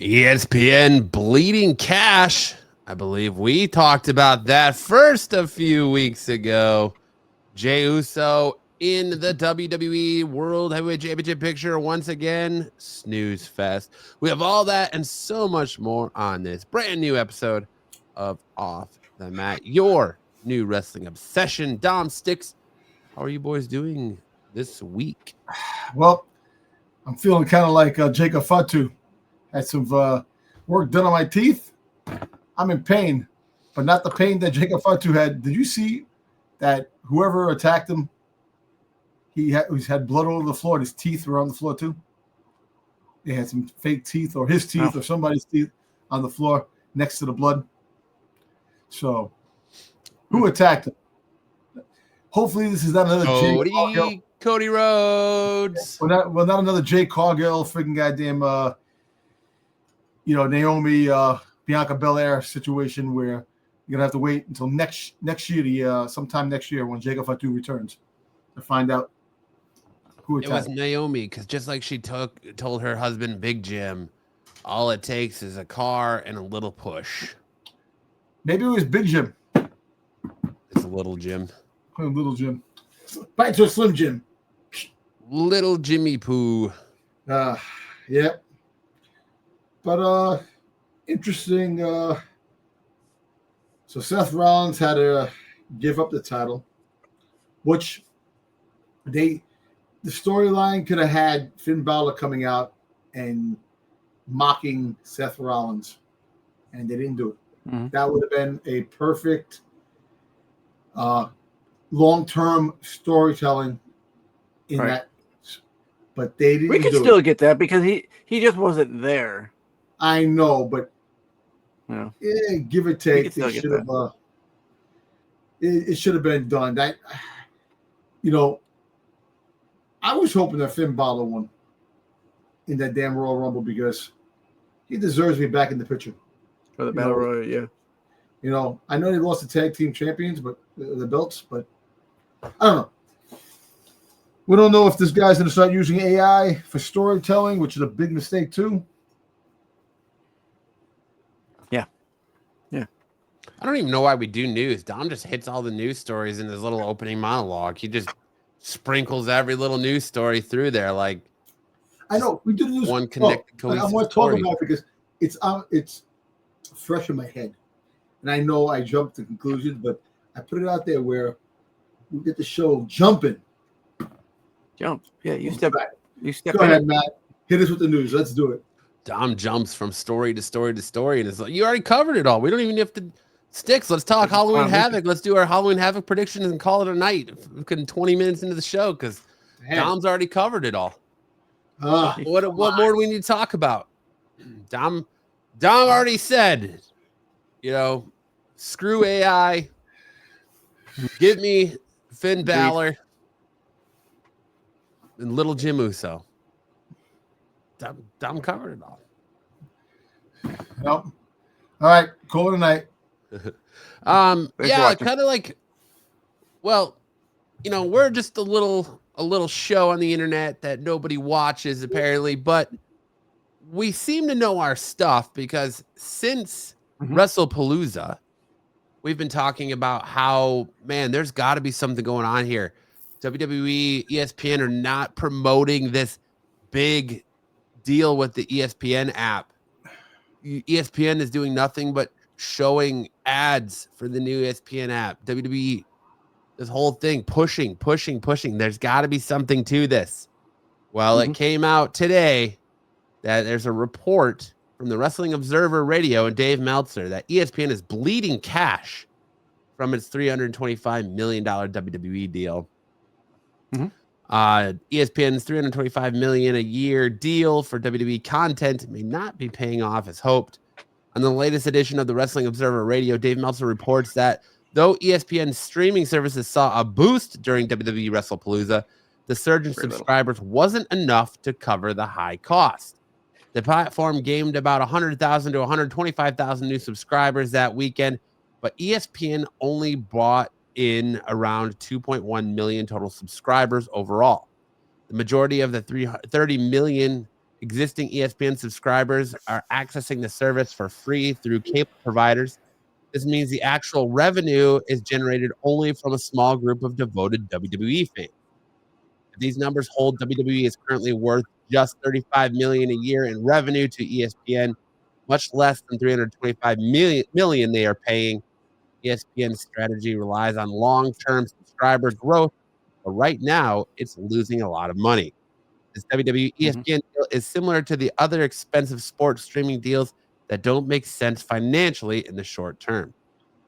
ESPN bleeding cash. I believe we talked about that first a few weeks ago. Jey Uso in the WWE World Heavyweight Championship picture once again. Snooze fest. We have all that and so much more on this brand new episode of Off the Mat, your new wrestling obsession. Dom Sticks, how are you boys doing this week? Well, I'm feeling kind of like Jacob Fatu. Had some work done on my teeth. I'm in pain, but not the pain that Jacob Fatu had. Did you see that whoever attacked him, he had blood all over the floor and his teeth were on the floor too? They had some fake teeth or his teeth or somebody's teeth on the floor next to the blood. So who attacked him? Hopefully this is not another Cody Rhodes. Well, not another Jay Cargill, freaking goddamn, Naomi, Bianca Belair situation where you're gonna have to wait until next year, sometime next year when Jacob Fatu returns to find out who attacked. It was Naomi, because just like she told her husband Big Jim, all it takes is a car and a little push. Maybe it was Big Jim. It's a little Jim. Little Jim. Back to a Slim Jim. Little Jimmy Poo. Yeah. But interesting. So Seth Rollins had to give up the title, which the storyline could have had Finn Balor coming out and mocking Seth Rollins, and they didn't do it. Mm-hmm. That would have been a perfect long-term storytelling in that, but they didn't. We could still get that because he just wasn't there. I know, but give or take, it should have been done. That, I was hoping that Finn Balor won in that damn Royal Rumble because he deserves to be back in the picture for the Battle Royal. Yeah, I know they lost the tag team champions, but the belts, but I don't know. We don't know if this guy's going to start using AI for storytelling, which is a big mistake too. Yeah. I don't even know why we do news. Dom just hits all the news stories in his little opening monologue. He just sprinkles every little news story through there. Like, I know we do news. One connected. I want to talk about it because it's fresh in my head, and I know I jumped to conclusions, but I put it out there where we get the show jumping. Jump. Yeah, you step back. Go ahead, Matt. Hit us with the news. Let's do it. Dom jumps from story to story to story, and it's like, you already covered it all. We don't even have to Sticks. Let's talk Halloween Havoc. Let's do our Halloween Havoc predictions and call it a night. 20 minutes into the show because Dom's already covered it all. What more do we need to talk about? Dom already said, screw AI. Give me Finn Balor and Little Jim Uso. Dom covered it all. Nope. All right, call it a night. Yeah, kind of like, we're just a little show on the internet that nobody watches apparently, but we seem to know our stuff because since WrestlePalooza, we've been talking about how, man, there's got to be something going on here. WWE, ESPN are not promoting this big deal with the ESPN app. ESPN is doing nothing but showing ads for the new ESPN app. WWE, this whole thing, pushing. There's got to be something to this. Well, it came out today that there's a report from the Wrestling Observer Radio and Dave Meltzer that ESPN is bleeding cash from its $325 million WWE deal. ESPN's $325 million a year deal for WWE content may not be paying off as hoped. On the latest edition of the Wrestling Observer Radio, Dave Meltzer reports that though ESPN's streaming services saw a boost during WWE WrestlePalooza, the surge in subscribers wasn't enough to cover the high cost. The platform gained about 100,000 to 125,000 new subscribers that weekend, but ESPN only brought in around 2.1 million total subscribers overall. The majority of the 30 million Existing ESPN subscribers are accessing the service for free through cable providers. This means the actual revenue is generated only from a small group of devoted WWE fans. If these numbers hold, WWE is currently worth just $35 million a year in revenue to ESPN, much less than $325 million they are paying. ESPN's strategy relies on long-term subscriber growth, but right now it's losing a lot of money. This WWE ESPN deal is similar to the other expensive sports streaming deals that don't make sense financially in the short term.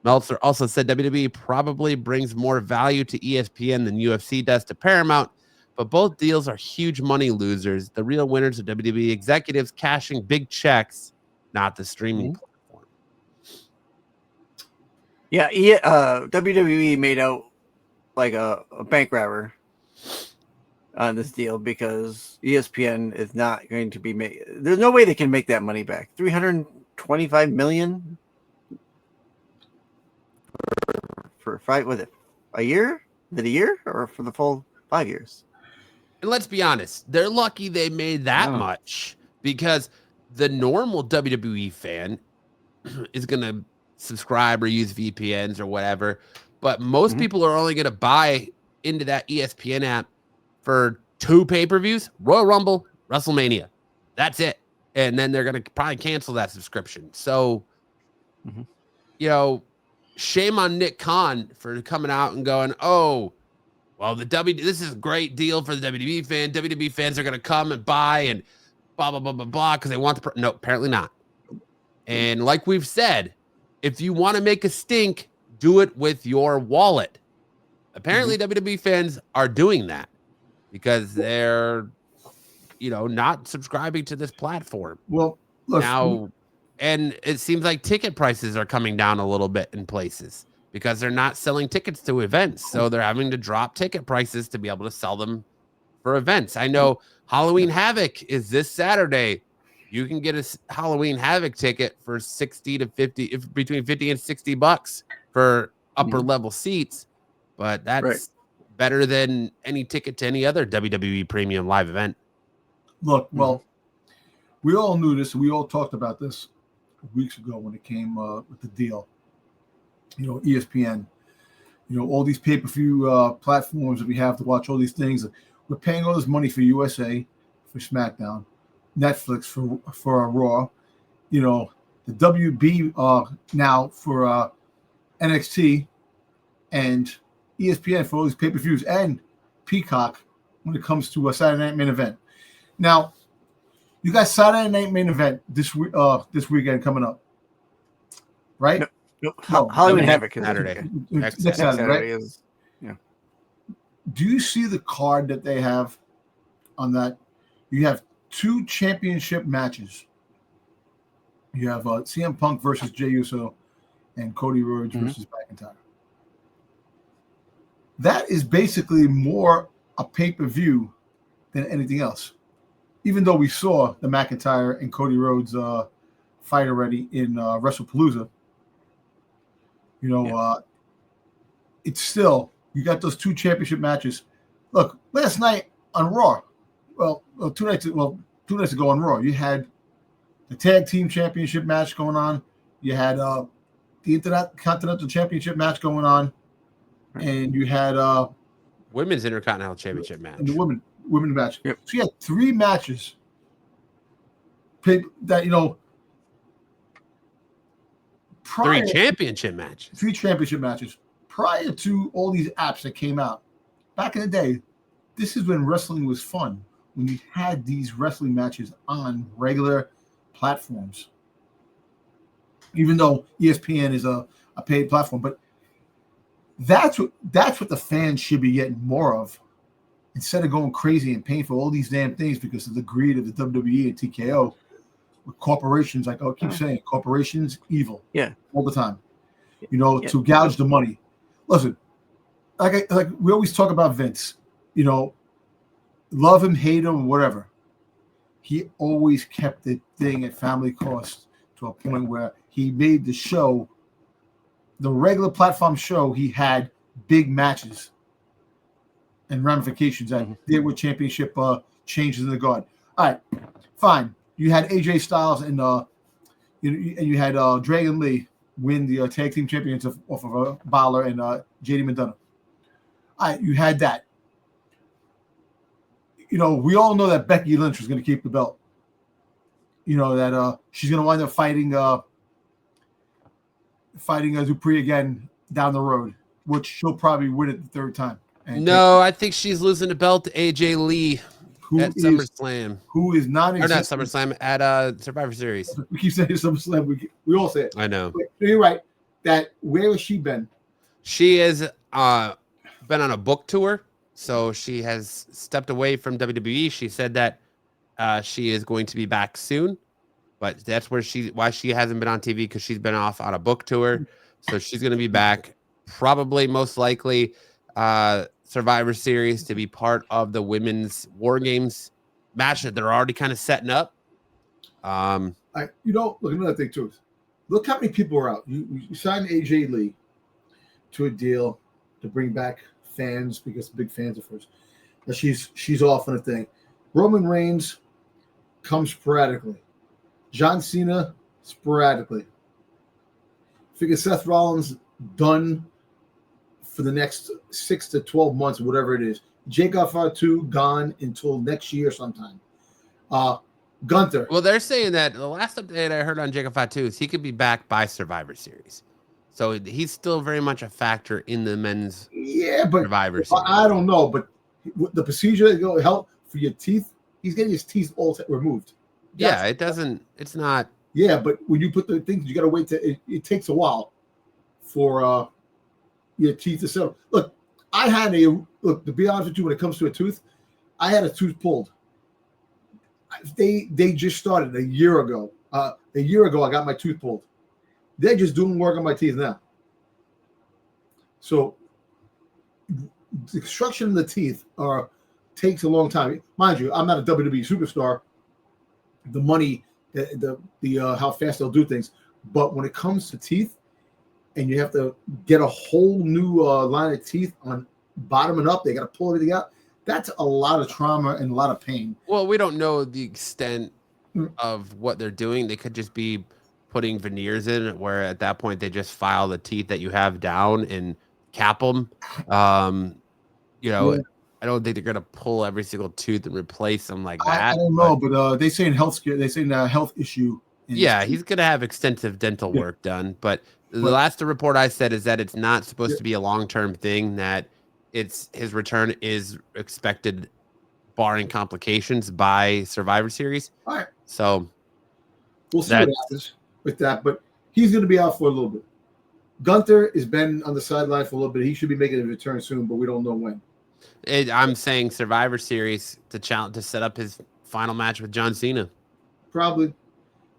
Meltzer also said WWE probably brings more value to ESPN than UFC does to Paramount, but both deals are huge money losers. The real winners are WWE executives cashing big checks, not the streaming platform. Yeah, WWE made out like a bank robber on this deal because ESPN is not going to be made. There's no way they can make that money back. $325 million for five. Was it a year? Is it a year or for the full 5 years? And let's be honest, they're lucky they made that much because the normal WWE fan is going to subscribe or use VPNs or whatever. But most people are only going to buy into that ESPN app for 2 pay-per-views, Royal Rumble, WrestleMania. That's it. And then they're going to probably cancel that subscription. So, you know, shame on Nick Khan for coming out and going, oh, well, this is a great deal for the WWE fan. WWE fans are going to come and buy and blah, blah, blah, blah, blah, because they want the... No, apparently not. And like we've said, if you want to make a stink, do it with your wallet. Apparently, WWE fans are doing that because they're, you know, not subscribing to this platform. Well, now, and it seems like ticket prices are coming down a little bit in places because they're not selling tickets to events. So they're having to drop ticket prices to be able to sell them for events. I know Halloween Havoc is this Saturday. You can get a Halloween Havoc ticket for 60 to 50, between 50 and 60 bucks for upper level seats. But that's better than any ticket to any other WWE premium live event. Look, well, we all knew this. We all talked about this weeks ago when it came with the deal. You know, ESPN, you know, all these pay-per-view platforms that we have to watch all these things. We're paying all this money for USA, for SmackDown, Netflix for Raw, you know, the WB now for NXT, and ESPN for all these pay-per-views, and Peacock when it comes to a Saturday Night Main Event. Now, you got Saturday Night Main Event this weekend coming up, right? No, Halloween Havoc is Saturday. Next Saturday, right? Is, yeah. Do you see the card that they have on that? You have 2 championship matches. You have CM Punk versus Jey Uso and Cody Rhodes versus McIntyre. That is basically more a pay-per-view than anything else. Even though we saw the McIntyre and Cody Rhodes fight already in WrestlePalooza, you know, it's still, you got those 2 championship matches. Look, last night on Raw, two nights ago on Raw, you had the Tag Team Championship match going on. You had the Intercontinental Championship match going on. And you had Women's Intercontinental Championship match. And the women match. Yep. So you had 3 matches that, you know, 3 championship matches. 3 championship matches. Prior to all these apps that came out, back in the day, this is when wrestling was fun, when you had these wrestling matches on regular platforms. Even though ESPN is a paid platform, but that's what the fans should be getting more of, instead of going crazy and paying for all these damn things because of the greed of the WWE and TKO with corporations. Like I keep saying, corporations evil, all the time. You know, to gouge the money. Listen, like we always talk about Vince. You know, love him, hate him, whatever. He always kept the thing at family cost to a point where he made the show. The regular platform show, he had big matches and ramifications, and there were championship changes in the guard. All right, fine. You had AJ Styles and you had Dragon Lee win the tag team championship off of Balor and JD McDonough. All right, you had that. You know, we all know that Becky Lynch was going to keep the belt. You know that she's going to wind up fighting Dupree again down the road, which she'll probably win it the third time. No, I think she's losing the belt to AJ Lee at SummerSlam. Who is not or not SummerSlam, at Survivor Series. We keep saying SummerSlam. We all say it. I know. But you're right. Where has she been? She has been on a book tour, so she has stepped away from WWE. She said that she is going to be back soon, but that's why she hasn't been on TV, because she's been off on a book tour. So she's going to be back, probably most likely Survivor Series, to be part of the women's War Games match that they're already kind of setting up. Look, another thing too. Look how many people are out. You signed AJ Lee to a deal to bring back fans, because big fans of hers. But she's off on a thing. Roman Reigns comes sporadically. John Cena sporadically. Figure Seth Rollins done for the next 6 to 12 months, whatever it is. Jake Fatu gone until next year sometime. Gunther. Well, they're saying that the last update I heard on Jacob Fatu is he could be back by Survivor Series. So he's still very much a factor in the men's Survivor Series. I don't know, but the procedure to go help for your teeth, he's getting his teeth all removed. It's not. Yeah, but when you put the things, you got to wait it takes a while for your teeth to settle. Look, to be honest with you, when it comes to a tooth, I had a tooth pulled. They just started a year ago. A year ago, I got my tooth pulled. They're just doing work on my teeth now. So the extraction of the teeth takes a long time. Mind you, I'm not a WWE superstar. The money, the how fast they'll do things, but when it comes to teeth, and you have to get a whole new line of teeth on bottom and up, they got to pull everything out. That's a lot of trauma and a lot of pain. Well, we don't know the extent of what they're doing. They could just be putting veneers in, where at that point they just file the teeth that you have down and cap them. I don't think they're gonna pull every single tooth and replace them like that. I don't know, but they say in healthcare, they say in a health issue. He's gonna have extensive dental work done. But the last report I said is that it's not supposed to be a long-term thing. That his return is expected, barring complications, by Survivor Series. All right. So we'll see what happens with that, but he's going to be out for a little bit. Gunther has been on the sideline for a little bit. He should be making a return soon, but we don't know when. I'm saying Survivor Series to set up his final match with John Cena. Probably.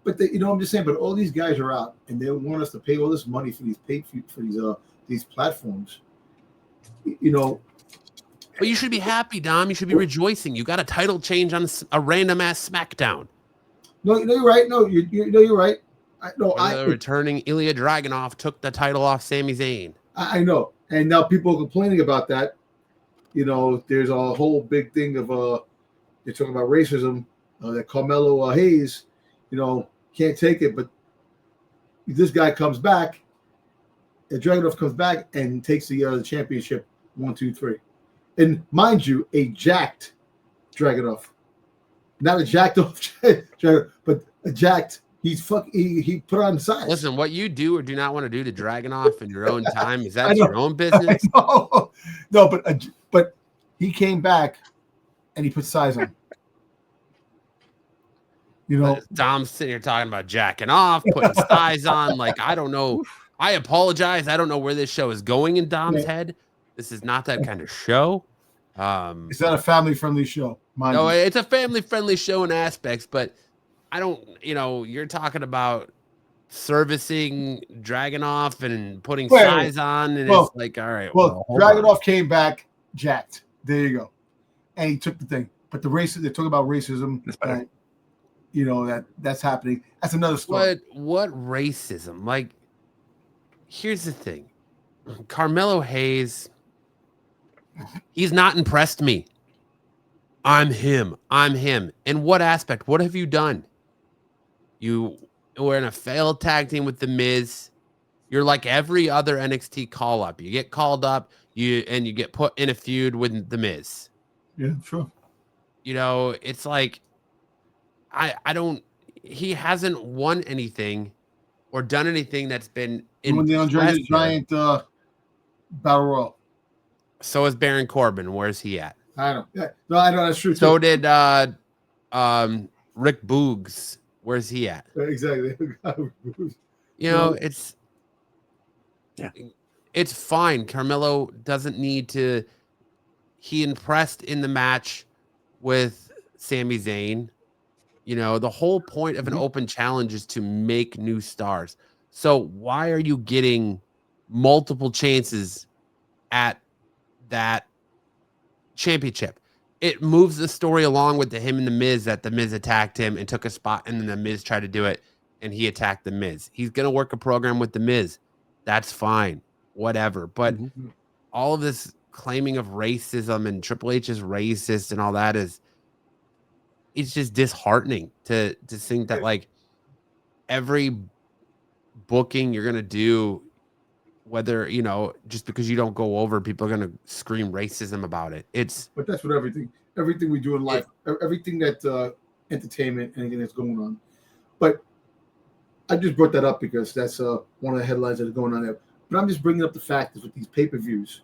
But I'm just saying, but all these guys are out, and they want us to pay all this money for these platforms. But you should be happy, Dom. You should be rejoicing. You got a title change on a random ass SmackDown. No, you're right. No, you're right. Returning Ilya Dragunov took the title off Sami Zayn. I know, and now people are complaining about that. There's a whole big thing of they're talking about racism. That Carmelo Hayes, can't take it, but this guy comes back. Dragunov comes back and takes the championship 1, 2, 3, and mind you, a jacked Dragunov, not a jacked off Dragunov, but a jacked. He put on size. Listen, what you do or do not want to do to Dragunov in your own time, is that your own business? No, but he came back and he put size on. Dom's sitting here talking about jacking off, putting size on. Like, I don't know. I apologize. I don't know where this show is going in Dom's head. This is not that kind of show. It's not a family-friendly show. It's a family-friendly show in aspects, but I don't, you're talking about servicing Dragunov and putting size on, and it's like, all right. Well, Dragunov came back jacked. There you go. And he took the thing. But the racism, they're talking about racism. That's happening. That's another story. What racism? Like, here's the thing. Carmelo Hayes, he's not impressed me. I'm him. I'm him. In what aspect? What have you done? You were in a failed tag team with The Miz. You're like every other NXT call up. You get called up, you get put in a feud with The Miz. Yeah, sure. You know, it's like I don't. He hasn't won anything or done anything that's been You won the Andre the impressive. Giant Battle Royal. So is Baron Corbin. Where's he at? I know. Yeah. No, I know that's true. So too. did Rick Boogs. Where's he at? Exactly. You know, it's fine. Carmelo doesn't need to. He impressed in the match with Sami Zayn. You know, the whole point of an open challenge is to make new stars. So why are you getting multiple chances at that championship? It moves the story along with him and The Miz, that The Miz attacked him and took a spot, and then The Miz tried to do it, and he attacked The Miz. He's going to work a program with The Miz. That's fine. Whatever. But all of this claiming of racism and Triple H is racist and all that it's just disheartening to think that like every booking you're going to do, whether, you know, just because you don't go over, people are going to scream racism about it. But that's what everything we do in life, everything that entertainment, anything that's going on. But I just brought that up because that's one of the headlines that are going on there. But I'm just bringing up the fact that with these pay-per-views,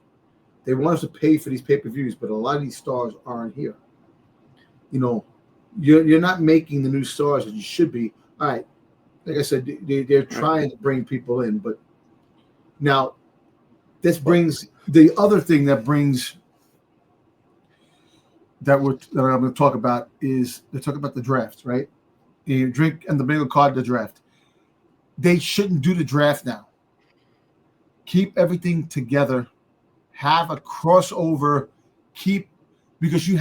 they want us to pay for these pay-per-views, but a lot of these stars aren't here. You know, you're not making the new stars that you should be. All right, like I said, they're trying to bring people in, but now this brings the other thing that brings that I'm going to talk about is they talk about the draft, right? You drink and the bingo card, the draft. They shouldn't do the draft now. Keep everything together. Have a crossover. Because you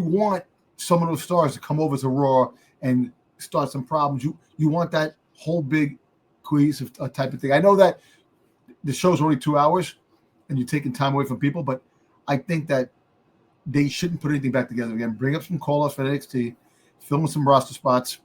want some of those stars to come over to Raw and start some problems. You want that whole big cohesive type of thing. I know that the show's only 2 hours and you're taking time away from people, but I think that they shouldn't put anything back together again. Bring up some call-offs for NXT, film some roster spots,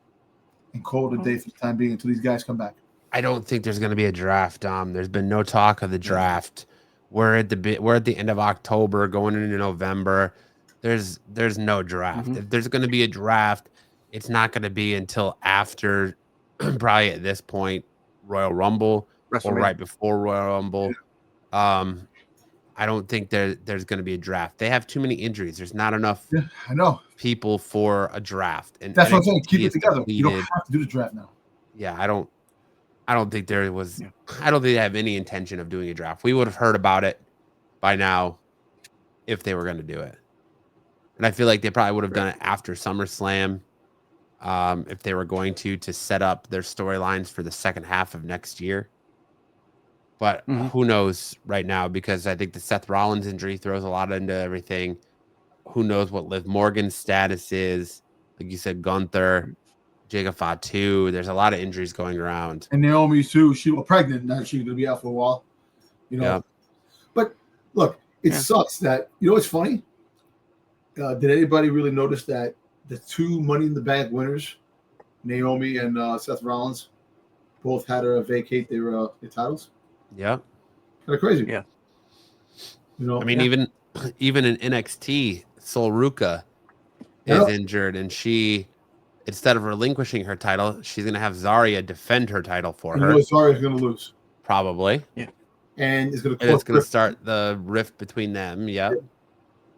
and call it a day for the time being until these guys come back. I don't think there's going to be a draft, Dom. There's been no talk of the draft. We're at the end of October, going into November. There's no draft. If there's going to be a draft, it's not going to be until after, probably at this point, Royal Rumble or right before Royal Rumble. I don't think there's going to be a draft. They have too many injuries. There's not enough people for a draft. And that's what I'm saying. Keep it together. You don't have to do the draft now. Yeah, I don't think there was. I don't think they have any intention of doing a draft. We would have heard about it by now if they were going to do it. And I feel like they probably would have done it after SummerSlam if they were going to set up their storylines for the second half of next year. But who knows right now, because I think the Seth Rollins injury throws a lot into everything. Who knows what Liv Morgan's status is? Like you said, Gunther, Jacob Fatu. There's a lot of injuries going around. And Naomi too. She was pregnant. Now she's going to be out for a while. You know. Yeah. But look, it sucks that, you know what's funny? Did anybody really notice that the two Money in the Bank winners, Naomi and Seth Rollins, both had to vacate their titles? Yeah. Kind of crazy. Yeah. You know, I mean, even in NXT, Sol Ruka is injured, and she, instead of relinquishing her title, she's going to have Zarya defend her title for her. Zarya's going to lose. Probably. Yeah. And it's going to start the rift between them. Yeah.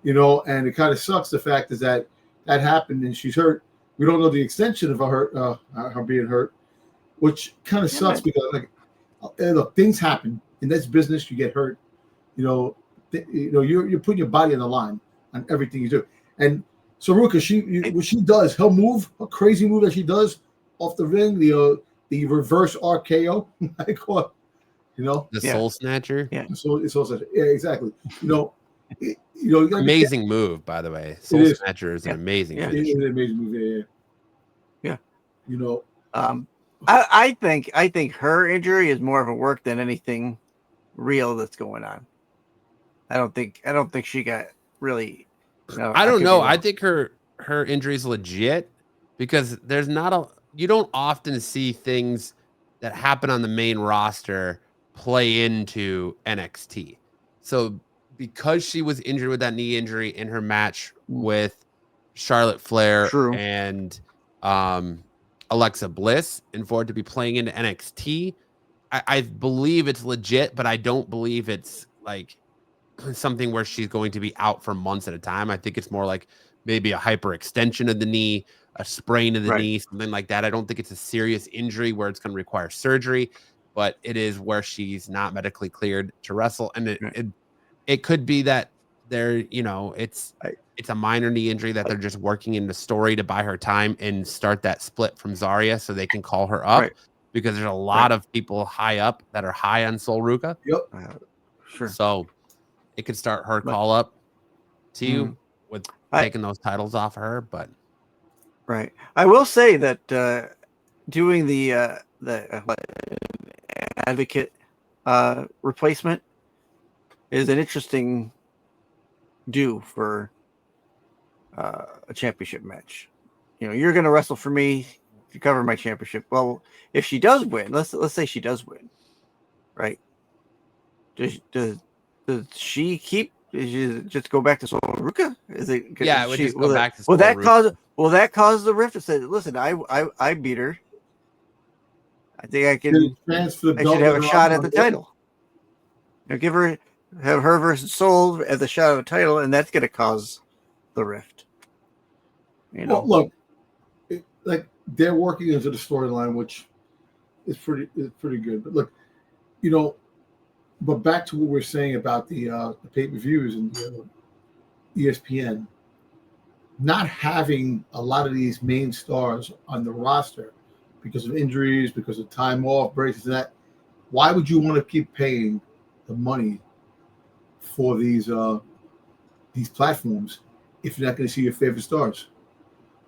You know, and it kind of sucks. The fact is that happened and she's hurt. We don't know the extension of her being hurt, which kind of sucks because, like, look, things happen in this business. You get hurt. You know, you're putting your body on the line on everything you do. And Saruka, what she does, her move, a crazy move that she does off the ring, the reverse RKO, I call it. You know, the Soul Snatcher. Yeah, Soul Snatcher. Yeah, exactly. You amazing move, by the way. Soul Snatcher is an amazing finish. It is an amazing move. Yeah. You know, I think her injury is more of a work than anything real that's going on. I don't think she got really No, I don't could be know. wrong. I think her injury is legit because you don't often see things that happen on the main roster play into NXT. So because she was injured with that knee injury in her match with Charlotte Flair True. and Alexa Bliss, and for it to be playing into NXT, I believe it's legit, but I don't believe it's like something where she's going to be out for months at a time. I think it's more like maybe a hyperextension of the knee, a sprain of the knee, something like that. I don't think it's a serious injury where it's going to require surgery, but it is where she's not medically cleared to wrestle. And it could be that it's a minor knee injury that they're just working in the story to buy her time and start that split from Zarya so they can call her up because there's a lot of people high up that are high on Sol Ruka. Yep. Sure. So it could start her call up to you with taking those titles off of her, but I will say that doing the advocate replacement is an interesting do for a championship match. You're going to wrestle for me to cover my championship. Well, if she does win, let's say she does win, right? Does she keep? Is she just go back to Sol Ruka? Is it? Yeah, it would just go back to Sol Will that Ruka. Will that cause the rift to say, "Listen, I beat her. I think I can. I should have a shot at the title. Have her versus Sol at the shot of a title, and that's going to cause the rift." Well, look, like they're working into the storyline, which is pretty good. But look, but back to what we're saying about the pay-per-views and ESPN not having a lot of these main stars on the roster because of injuries, because of time off, breaks, and that. Why would you want to keep paying the money for these platforms if you're not going to see your favorite stars?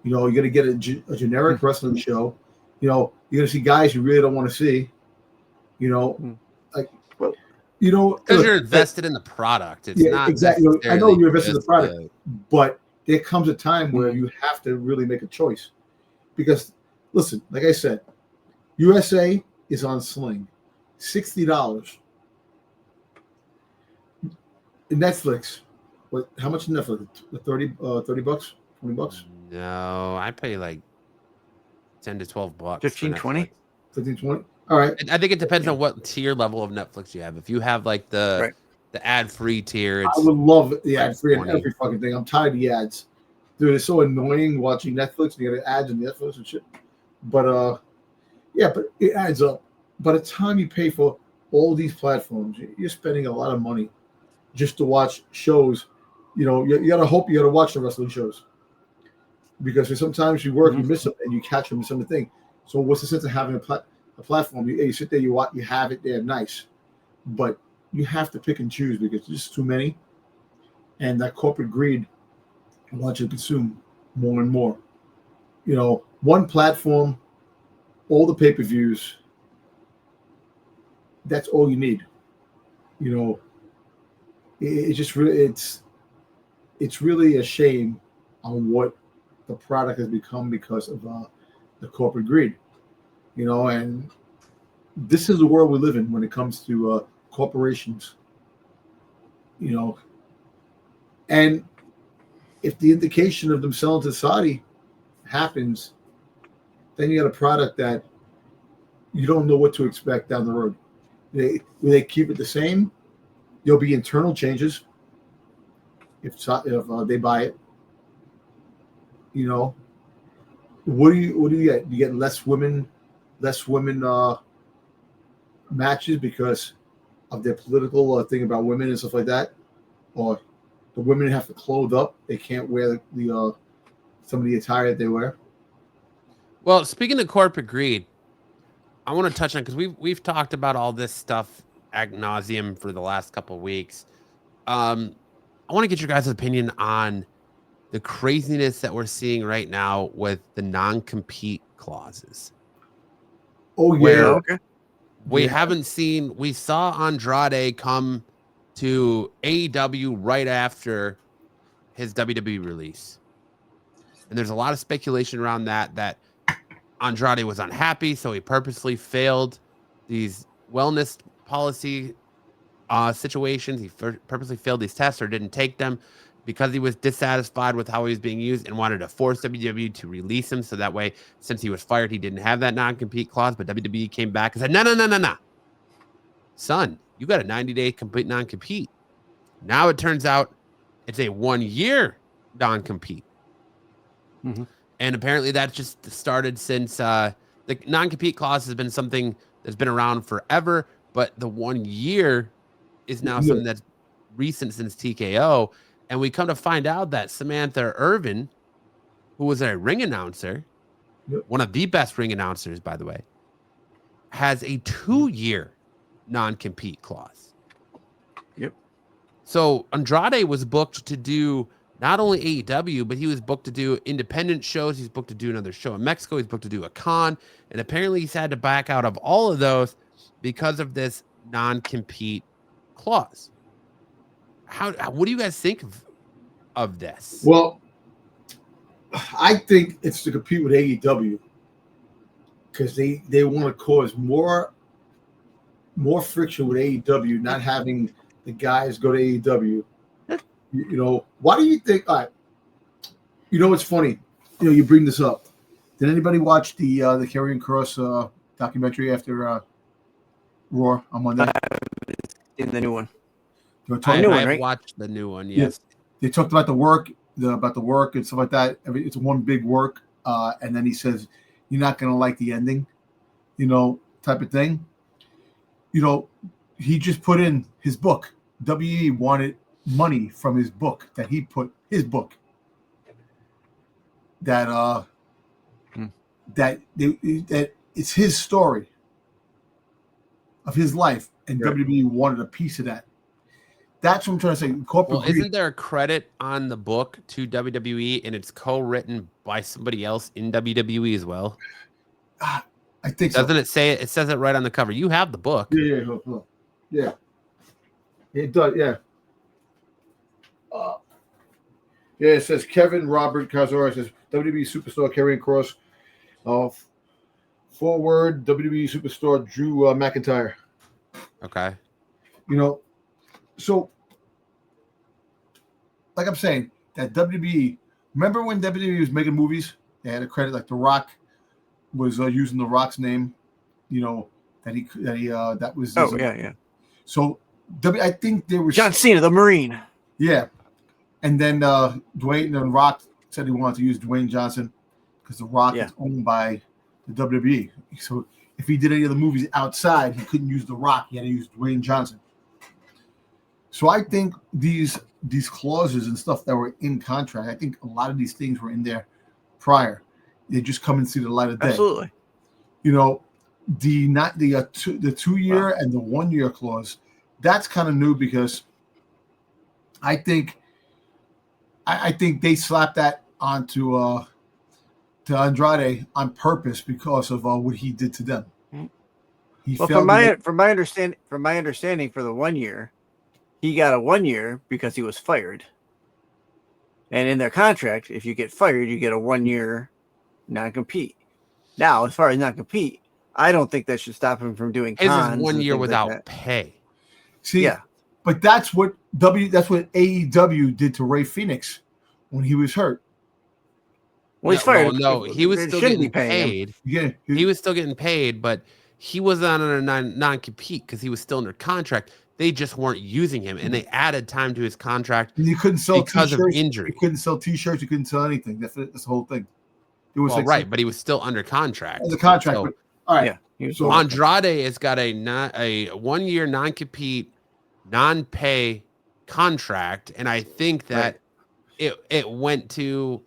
You're going to get a generic wrestling show. You're going to see guys you really don't want to see. Because you're invested in the product. It's not exactly. I know you're invested in the product, but there comes a time where you have to really make a choice. Because, listen, like I said, USA is on Sling, $60. Netflix, how much is Netflix? $30, $20? No, I pay like $10 to $12. 15, 20? 15, 20? All right. I think it depends on what tier level of Netflix you have. If you have like the ad-free tier, I would love the ad-free and every fucking thing. I'm tired of the ads. Dude, it's so annoying watching Netflix and you get ads on Netflix and shit. But but it adds up. By the time you pay for all these platforms, you're spending a lot of money just to watch shows. You gotta hope you gotta watch the wrestling shows. Because sometimes you work, you miss them, and you catch them in something. So what's the sense of having a platform? You sit there, you have it there, nice. But you have to pick and choose because there's just too many. And that corporate greed wants you to consume more and more. One platform, all the pay-per-views, that's all you need. It's just really, it's really a shame on what the product has become because of the corporate greed. And this is the world we live in when it comes to corporations. And if the indication of them selling to Saudi happens, then you got a product that you don't know what to expect down the road. Will they keep it the same? There'll be internal changes if they buy it. What do you get? You get less women matches because of their political thing about women and stuff like that, or the women have to clothe up; they can't wear the some of the attire that they wear. Well, speaking of corporate greed, I want to touch on because we've talked about all this stuff ad nauseum for the last couple of weeks. I want to get your guys' opinion on the craziness that we're seeing right now with the non-compete clauses. Oh yeah, we haven't seen. We saw Andrade come to AEW right after his WWE release. And there's a lot of speculation around that Andrade was unhappy, so he purposely failed these wellness policy situations. He purposely failed these tests or didn't take them because he was dissatisfied with how he was being used and wanted to force WWE to release him. So that way, since he was fired, he didn't have that non-compete clause. But WWE came back and said, no. Son, you got a 90-day complete non-compete. Now it turns out it's a 1-year non-compete. Mm-hmm. And apparently that just started since the non-compete clause has been something that's been around forever, but the 1 year is now something that's recent since TKO. And we come to find out that Samantha Irvin, who was a ring announcer, one of the best ring announcers, by the way, has a 2-year non-compete clause. Yep. So Andrade was booked to do not only AEW, but he was booked to do independent shows. He's booked to do another show in Mexico. He's booked to do a con. And apparently he's had to back out of all of those because of this non-compete clause. What do you guys think of this? Well, I think it's to compete with AEW because they want to cause more friction with AEW, not having the guys go to AEW. You know, why do you think? All right, you know what's funny? You know, you bring this up. Did anybody watch the Karrion Kross documentary after Raw on Monday? In the new one. I watched the new one. Yes, they talked about the work, and stuff like that. It's one big work, and then he says, "You're not gonna like the ending," you know, type of thing. You know, he just put in his book. WWE wanted money from his book that he put his book that it's his story of his life, and WWE wanted a piece of that. That's what I'm trying to say. Well, isn't there a credit on the book to WWE and it's co-written by somebody else in WWE as well? I think Doesn't it say it? It says it right on the cover. You have the book. Yeah. It does, yeah. Yeah, it says Kevin Robert Cazorla says WWE superstar Karrion Kross. Forward WWE superstar Drew McIntyre. Okay. You know, so like I'm saying, that WWE. Remember when WWE was making movies? They had a credit like The Rock was using The Rock's name. You know that was. Yeah. So I think there was John Cena, the Marine. Yeah. And then Dwayne and Rock said he wanted to use Dwayne Johnson because The Rock is owned by the WWE. So if he did any of the movies outside, he couldn't use The Rock. He had to use Dwayne Johnson. So I think these clauses and stuff that were in contract, I think a lot of these things were in there prior. They just come and see the light of day. Absolutely. You know, the 2-year and the 1-year clause, that's kind of new because I think they slapped that onto to Andrade on purpose because of what he did to them. From my understanding, for the 1 year, he got a 1 year because he was fired. And in their contract, if you get fired, you get a 1-year non-compete. Now, as far as non-compete, I don't think that should stop him from doing cons. His is 1 year without pay. See, but that's what AEW did to Rey Fenix when he was hurt. Well, he's fired. No, he was still getting paid. Yeah, he was still getting paid, but he was not under a non-compete because he was still under contract. They just weren't using him, and they added time to his contract. And you couldn't sell because of injury. You couldn't sell T-shirts. You couldn't sell anything. That's the whole thing. It was but he was still under contract. The contract. So, but, all right. Yeah. So Andrade has got a 1-year non-compete, non-pay contract, and I think that it went to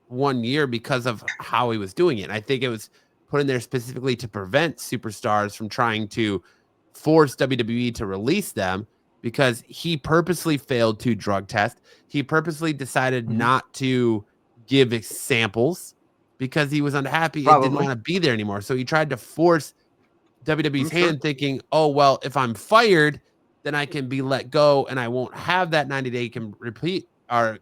1 year because of how he was doing it. And I think it was put in there specifically to prevent superstars from trying to force WWE to release them because he purposely failed to drug test. He purposely decided not to give samples because he was unhappy and didn't want to be there anymore. So he tried to force WWE's hand thinking, oh, well, if I'm fired, then I can be let go and I won't have that 90-day can repeat or,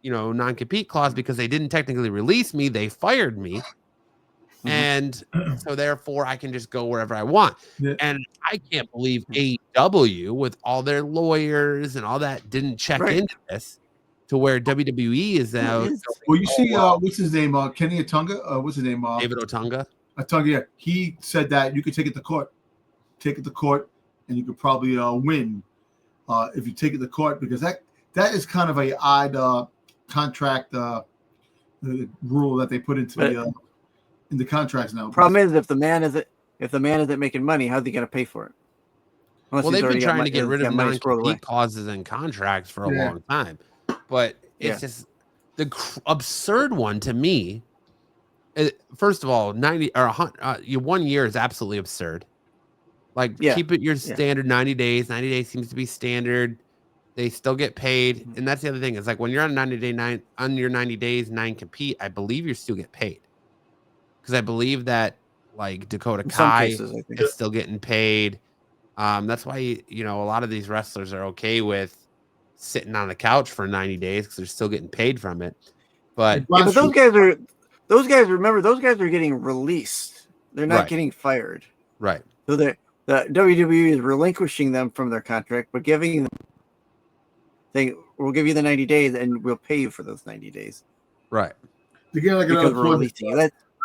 non-compete clause because they didn't technically release me. They fired me. And so therefore I can just go wherever I want. Yeah. And I can't believe AEW with all their lawyers and all that didn't check into this to where WWE is now. Well, you see, what's his name? Kenny Otunga? What's his name? David Otunga. Otunga, yeah. He said that you could take it to court. Take it to court, and you could probably win if you take it to court, because that is kind of a odd contract rule that they put into the contracts now. Problem is, if the man isn't making money, how's he going to pay for it? Well, they've been trying to get rid of non-compete clauses and contracts for a long time, but it's just the absurd one to me. First of all, 90 or 1 year is absolutely absurd. Like, keep it your standard 90 days. 90 days seems to be standard. They still get paid, and that's the other thing. It's like when you're on 90 days non-compete, I believe you still get paid. Because I believe that like Dakota Kai is still getting paid. That's why a lot of these wrestlers are okay with sitting on the couch for 90 days because they're still getting paid from it. But those guys are getting released. They're not getting fired. Right. So the WWE is relinquishing them from their contract, but giving them saying we'll give you the 90 days and we'll pay you for those 90 days. Right. Again, like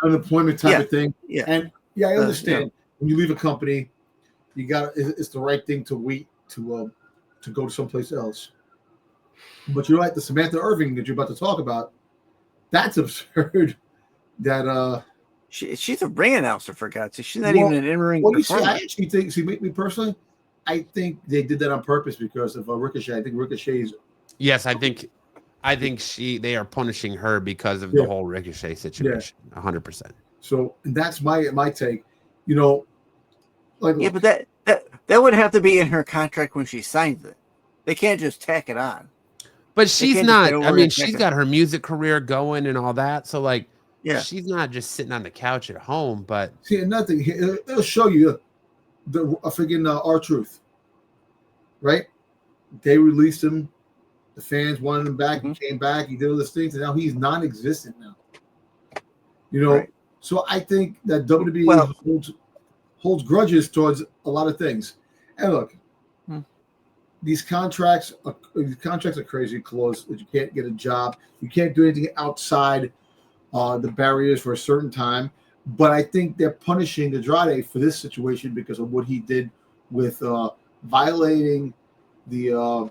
unemployment type of thing. Yeah. And I understand when you leave a company, it's the right thing to wait to go to someplace else. But you're like the Samantha Irving that you're about to talk about. That's absurd. That she's a ring announcer, for God's sake. She's not even an in-ring performer. I actually think, me personally, I think they did that on purpose because of Ricochet. I think Ricochet's. Yes, I think they are punishing her because of the whole Ricochet situation. 100%. So that's my take. But that would have to be in her contract when she signs it. They can't just tack it on. But she's not. I mean, she's got her music career going and all that. So she's not just sitting on the couch at home. But see, nothing. It'll show you the freaking R-Truth, right? They released him. The fans wanted him back. He came back. He did all these things, and now he's non-existent now. So I think that WWE holds grudges towards a lot of things. And look, these contracts are crazy clause that you can't get a job. You can't do anything outside the barriers for a certain time. But I think they're punishing Andrade for this situation because of what he did with violating the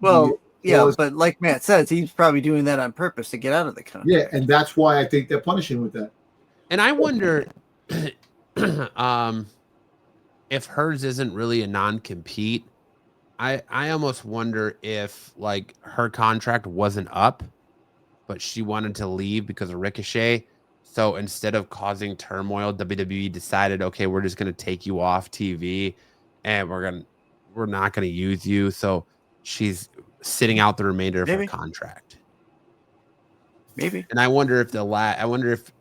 but like Matt says, he's probably doing that on purpose to get out of the contract. Yeah, and that's why I think they're punishing with that. And I wonder if hers isn't really a non-compete. I almost wonder if like her contract wasn't up, but she wanted to leave because of Ricochet. So instead of causing turmoil, WWE decided, okay, we're just going to take you off TV and we're not going to use you. So she's sitting out the remainder of her contract. Maybe. And I wonder if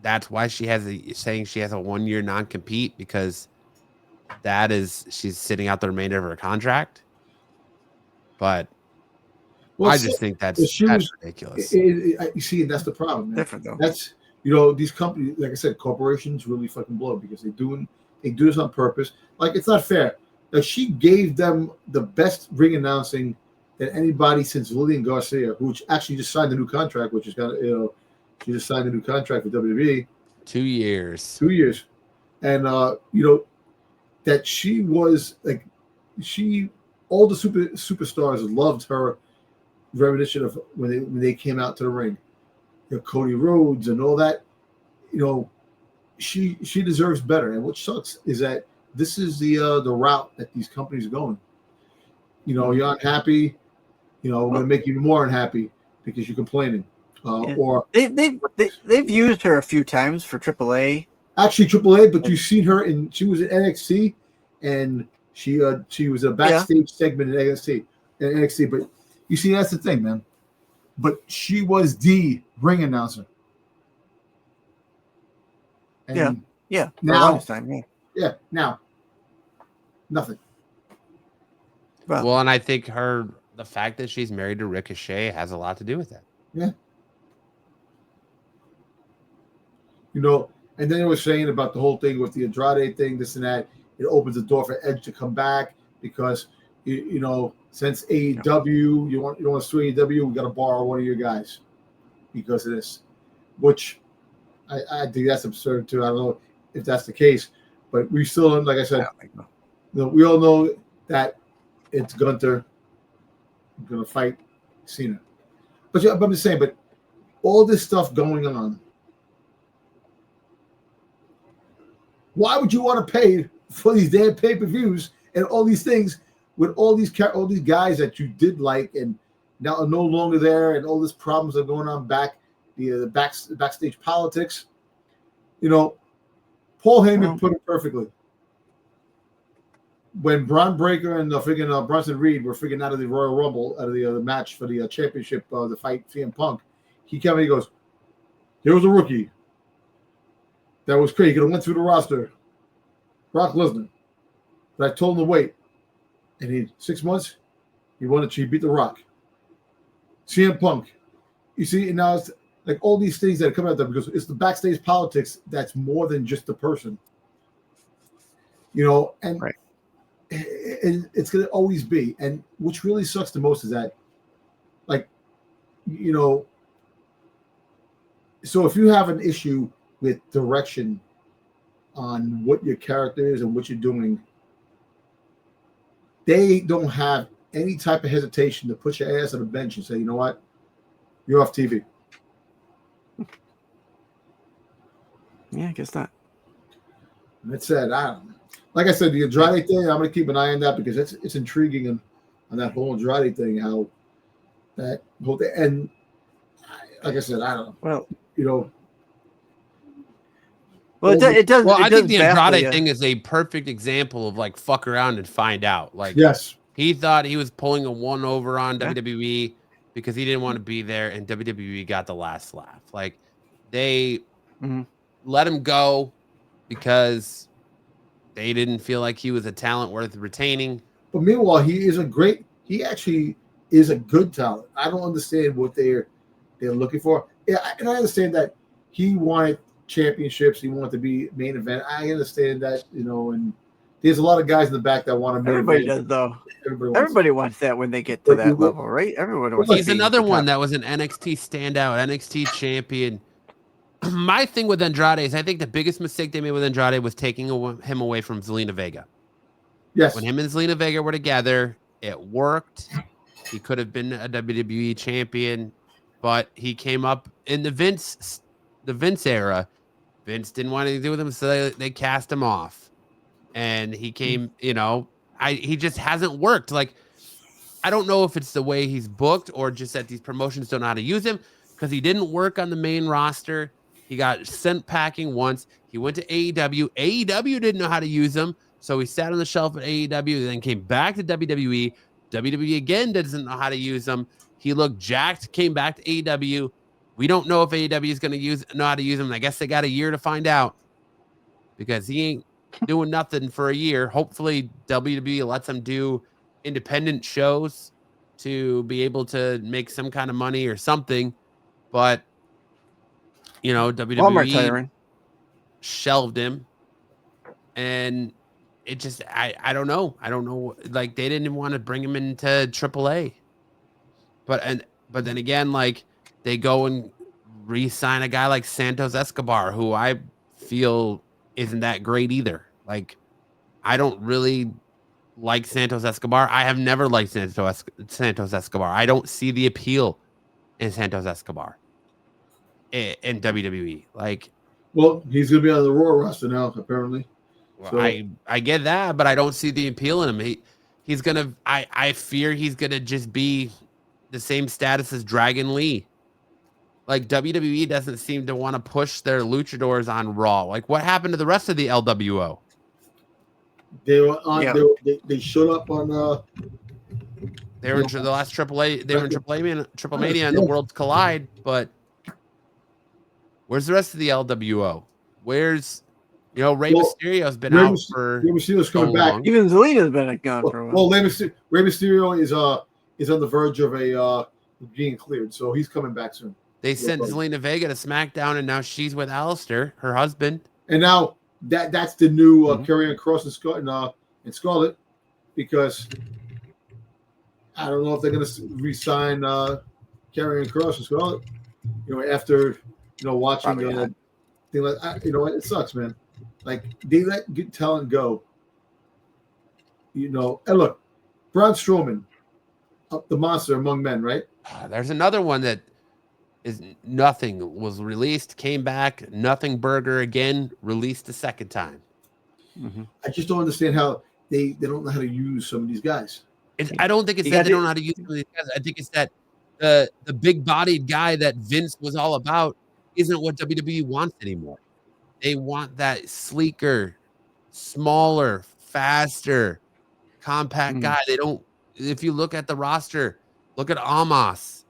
that's why she has saying she has a 1 year non-compete, because she's sitting out the remainder of her contract. But I just think that's ridiculous. You see, that's the problem, man. Different though. That's these companies, like I said, corporations really fucking blow because they do this on purpose. Like, it's not fair. Like, she gave them the best ring announcing that anybody since Lillian Garcia, who actually just signed a new contract, which is kind of she just signed a new contract with WWE. 2 years. 2 years, and that she was like all the superstars loved her rendition of when they came out to the ring. Cody Rhodes and all that. She deserves better. And what sucks is that this is the route that these companies are going. You're unhappy. We're going to make you more unhappy because you're complaining. Or they've used her a few times for AAA. Actually, AAA, but you've seen her she was in NXT, and she was a backstage segment in NXT. But you see, that's the thing, man. But she was the ring announcer. And Now, now, nothing. Well, and I think her the fact that she's married to Ricochet has a lot to do with that. Yeah. You know, and then it was saying about the whole thing with the Andrade thing, this and that. It opens the door for Edge to come back because, you know, since AEW, you don't want to sue AEW, we got to borrow one of your guys because of this, which I think that's absurd too. I don't know if that's the case, but we still, like I said, we all know that it's Gunther going to fight Cena. But I'm just saying, but all this stuff going on, why would you want to pay for these damn pay-per-views and all these things with all these guys that you did like and now are no longer there, and all these problems are going on the backstage politics? You know, Paul Heyman put it perfectly. When Braun Breaker and freaking Bronson Reed were freaking out of the Royal Rumble, out of the match for the championship, the fight CM Punk, he came and he goes, "Here was a rookie that was crazy. He could have went through the roster, Brock Lesnar, but I told him to wait, and he 6 months, he beat The Rock, CM Punk. You see, and now it's like all these things that are coming out there because it's the backstage politics that's more than just the person, you know, and." Right. It's going to always be. And which really sucks the most is that, like, you know, so if you have an issue with direction on what your character is and what you're doing, they don't have any type of hesitation to put your ass on the bench and say, you know what, you're off TV. Yeah, I guess not. That's it. Like I said, the Andrade thing, I'm going to keep an eye on that because it's intriguing on that whole Andrade thing, how that whole thing. And like I said, I don't know. Well, you know. Well, it does. Well, I think the Andrade you. thing is a perfect example of like fuck around and find out. Like, yes, he thought he was pulling a one over on WWE because he didn't want to be there, and WWE got the last laugh. Like, they let him go because they didn't feel like he was a talent worth retaining. But meanwhile, he actually is a good talent. I don't understand what they're looking for. Yeah, and I understand that he wanted championships. He wanted to be main event. I understand that, you know, and there's a lot of guys in the back that want to main Everybody event. does, though. Everybody wants that when they get to that level, right? Everyone wants. He's another one that was an NXT standout, NXT champion. My thing with Andrade is I think the biggest mistake they made with Andrade was taking him away from Zelina Vega. Yes. When him and Zelina Vega were together, it worked. He could have been a WWE champion, but he came up in the Vince era. Vince didn't want anything to do with him, so they cast him off. And he came, you know, he just hasn't worked. Like, I don't know if it's the way he's booked or just that these promotions don't know how to use him, because he didn't work on the main roster. He got sent packing once. He went to AEW. AEW didn't know how to use him, so he sat on the shelf at AEW, then came back to WWE. WWE again doesn't know how to use him. He looked jacked, came back to AEW. We don't know if AEW is going to know how to use him. I guess they got a year to find out because he ain't doing nothing for a year. Hopefully WWE lets him do independent shows to be able to make some kind of money or something. But, you know, WWE shelved him, and it just, I don't know. I don't know. Like, they didn't want to bring him into AAA. But then again, like, they go and re-sign a guy like Santos Escobar, who I feel isn't that great either. Like, I don't really like Santos Escobar. I have never liked Santos Escobar. I don't see the appeal in Santos Escobar in WWE. Like, well, he's gonna be on the Raw roster now, apparently. Well, so I get that, but I don't see the appeal in him. He's gonna. I fear he's gonna just be the same status as Dragon Lee. Like, WWE doesn't seem to want to push their luchadors on Raw. Like, what happened to the rest of the LWO? They were on. They showed up on. They were in the last AAA. They were in Triple Mania and the Worlds Collide. But where's the rest of the LWO? Where's, you know, Rey Mysterio's been out for. Rey Mysterio's coming back. Even Zelina's been gone for a while. Well, Rey Mysterio is is on the verge of being cleared, so he's coming back soon. They sent Zelina Vega to SmackDown, and now she's with Alistair, her husband. And now that's the new Karrion Kross and Scarlett, because I don't know if they're going to re-sign Karrion Kross and Scarlett. After watching thing like it sucks, man. Like they let good talent go. And look, Braun Strowman, the monster among men, right? There's another one that is nothing, was released, came back, nothing burger again, released a second time. I just don't understand how they don't know how to use some of these guys. I don't think it's that they don't know how to use some of these guys. I think it's that the big-bodied guy that Vince was all about isn't what WWE wants anymore. They want that sleeker, smaller, faster, compact guy. They don't. If you look at the roster, look at Omos,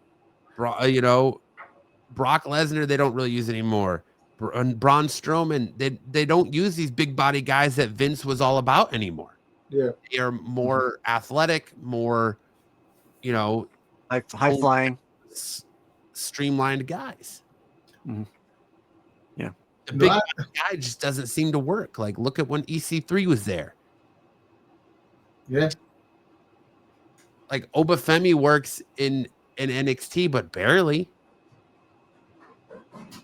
Brock Lesnar. They don't really use anymore. Braun Strowman. They don't use these big body guys that Vince was all about anymore. Yeah, they are more athletic, more, high flying, streamlined guys. Yeah, the big guy just doesn't seem to work. Like, look at when EC3 was there. Yeah. Like Obafemi works in NXT, but barely.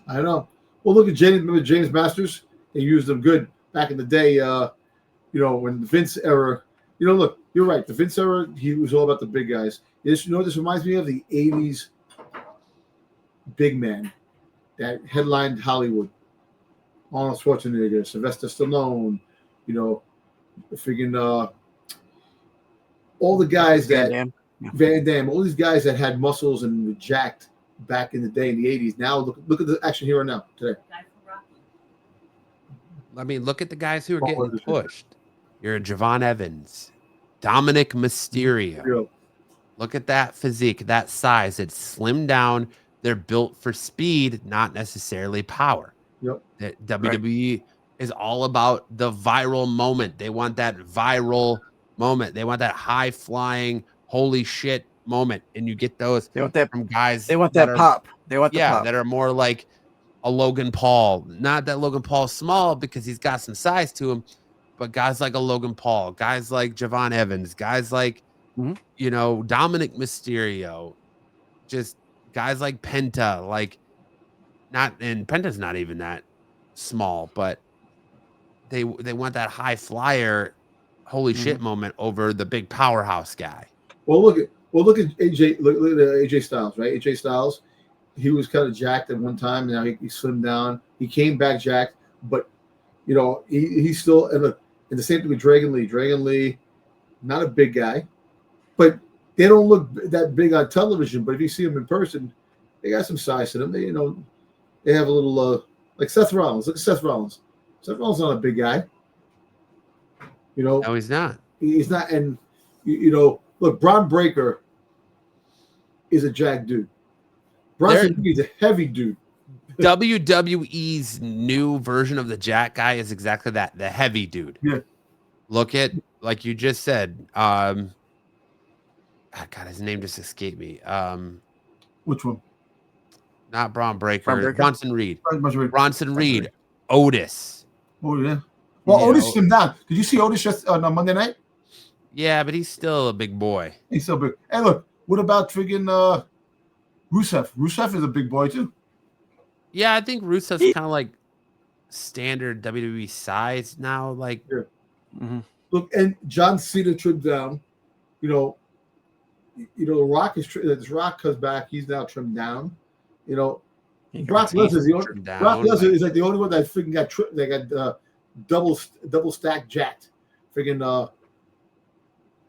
I know. Well, look at James Masters. They used him good back in the day. When the Vince era. Look, you're right. The Vince era, he was all about the big guys. This reminds me of the '80s big man that headlined Hollywood. Arnold Schwarzenegger, Sylvester Stallone. All the guys Van Damme, all these guys that had muscles and were jacked back in the day in the '80s. Now look at the action here and now today. I mean, look at the guys who are getting pushed. You're a Javon Evans, Dominic Mysterio. Look at that physique, that size. It's slimmed down. They're built for speed, not necessarily power. Yep. That WWE is all about the viral moment. They want that viral moment. They want that high flying, holy shit moment. And you get those from guys. They want that pop. They want the pop. That are more like a Logan Paul. Not that Logan Paul's small because he's got some size to him, but guys like a Logan Paul, guys like Javon Evans, guys like, Dominic Mysterio, just guys like Penta, and Penta's not even that small, but they want that high flyer, holy shit moment over the big powerhouse guy. Well, look at AJ. Look at AJ Styles, right? AJ Styles, he was kind of jacked at one time. And now he slimmed down. He came back jacked, but he's still and the same thing with Dragon Lee. Dragon Lee, not a big guy, but they don't look that big on television. But if you see them in person, they got some size to them. They have a little like Seth Rollins. Look at Seth Rollins. Seth Rollins is not a big guy. No, he's not. He's not. And look, Braun Breaker is a jacked dude. Bronson Reed's a heavy dude. WWE's new version of the jack guy is exactly that, the heavy dude. Yeah. Look at, like you just said, God, his name just escaped me. Which one? Not Braun Breaker. Bronson Reed. Bronson Reed. Reed. Otis. Oh, yeah. Well, Otis slimmed down. Did you see Otis just on Monday night? Yeah, but he's still a big boy. He's still big. Hey, look, what about friggin' Rusev? Rusev is a big boy, too. Yeah, I think Rusev's kind of like standard WWE size now. Like, Look, and John Cena trimmed down. The Rock this Rock comes back. He's now trimmed down. Brock Lesnar is the only one that freaking got tripped. They got double stack jacked. Freaking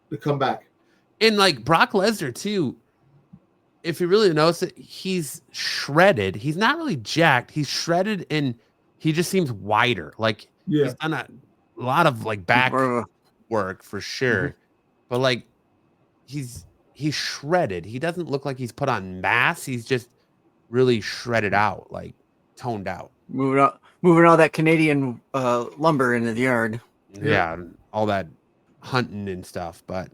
to come back. And like Brock Lesnar too. If you really notice it, he's shredded. He's not really jacked. He's shredded and he just seems wider. Like he's done a lot of like back work for sure. But like he's shredded. He doesn't look like he's put on mass. He's just really shredded out, like toned out. Moving all that Canadian lumber into the yard. Yeah, all that hunting and stuff. But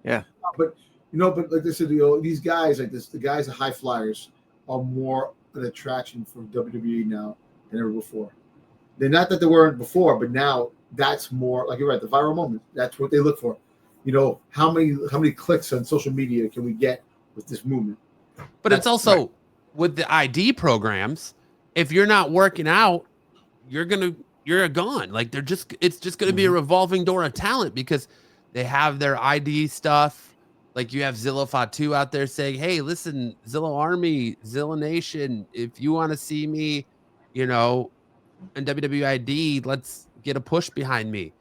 but But like I said, these guys like this, the guys, the high flyers, are more an attraction for WWE now than ever before. They're not that they weren't before, but now that's more like you're right. The viral moment. That's what they look for. How many clicks on social media can we get with this movement? But it's also with the ID programs. If you're not working out, you're gone. Like it's just gonna be a revolving door of talent because they have their ID stuff. Like you have Zillow Fatu out there saying, "Hey, listen, Zillow Army, Zillow Nation, if you want to see me, in WWID, let's get a push behind me."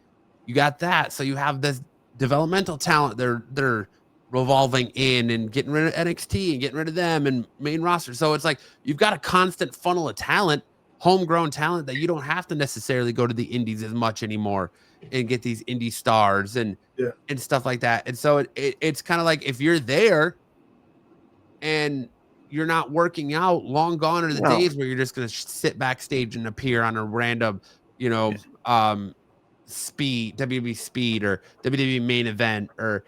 You got that, so you have this developmental talent. They're revolving in and getting rid of NXT and getting rid of them and main roster. So it's like you've got a constant funnel of talent, homegrown talent that you don't have to necessarily go to the indies as much anymore and get these indie stars and stuff like that. And so it's kind of like if you're there and you're not working out, long gone are the days where you're just going to sit backstage and appear on a random, Speed, WWE Speed or WWE Main Event or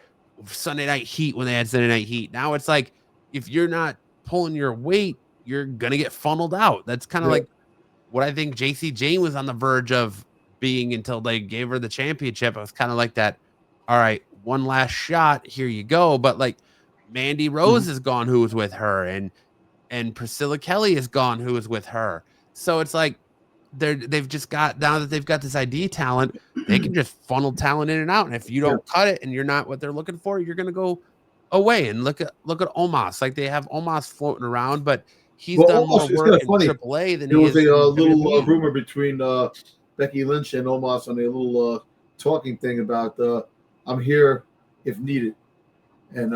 Sunday Night Heat when they had Sunday Night Heat. Now it's like if you're not pulling your weight, you're gonna get funneled out. That's kind of like what I think JC Jane was on the verge of being until they gave her the championship. It was kind of like that. All right, one last shot. Here you go. But like Mandy Rose is gone, who was with her, and Priscilla Kelly is gone, who was with her. So it's like they've just got, now that they've got this ID talent, they can just funnel talent in and out. And if you don't cut it and you're not what they're looking for, you're going to go away. And look at Omos. Like they have Omos floating around, but he's done more work in AAA than he is. There was a little rumor between Becky Lynch and Omos on a little talking thing about I'm here if needed. And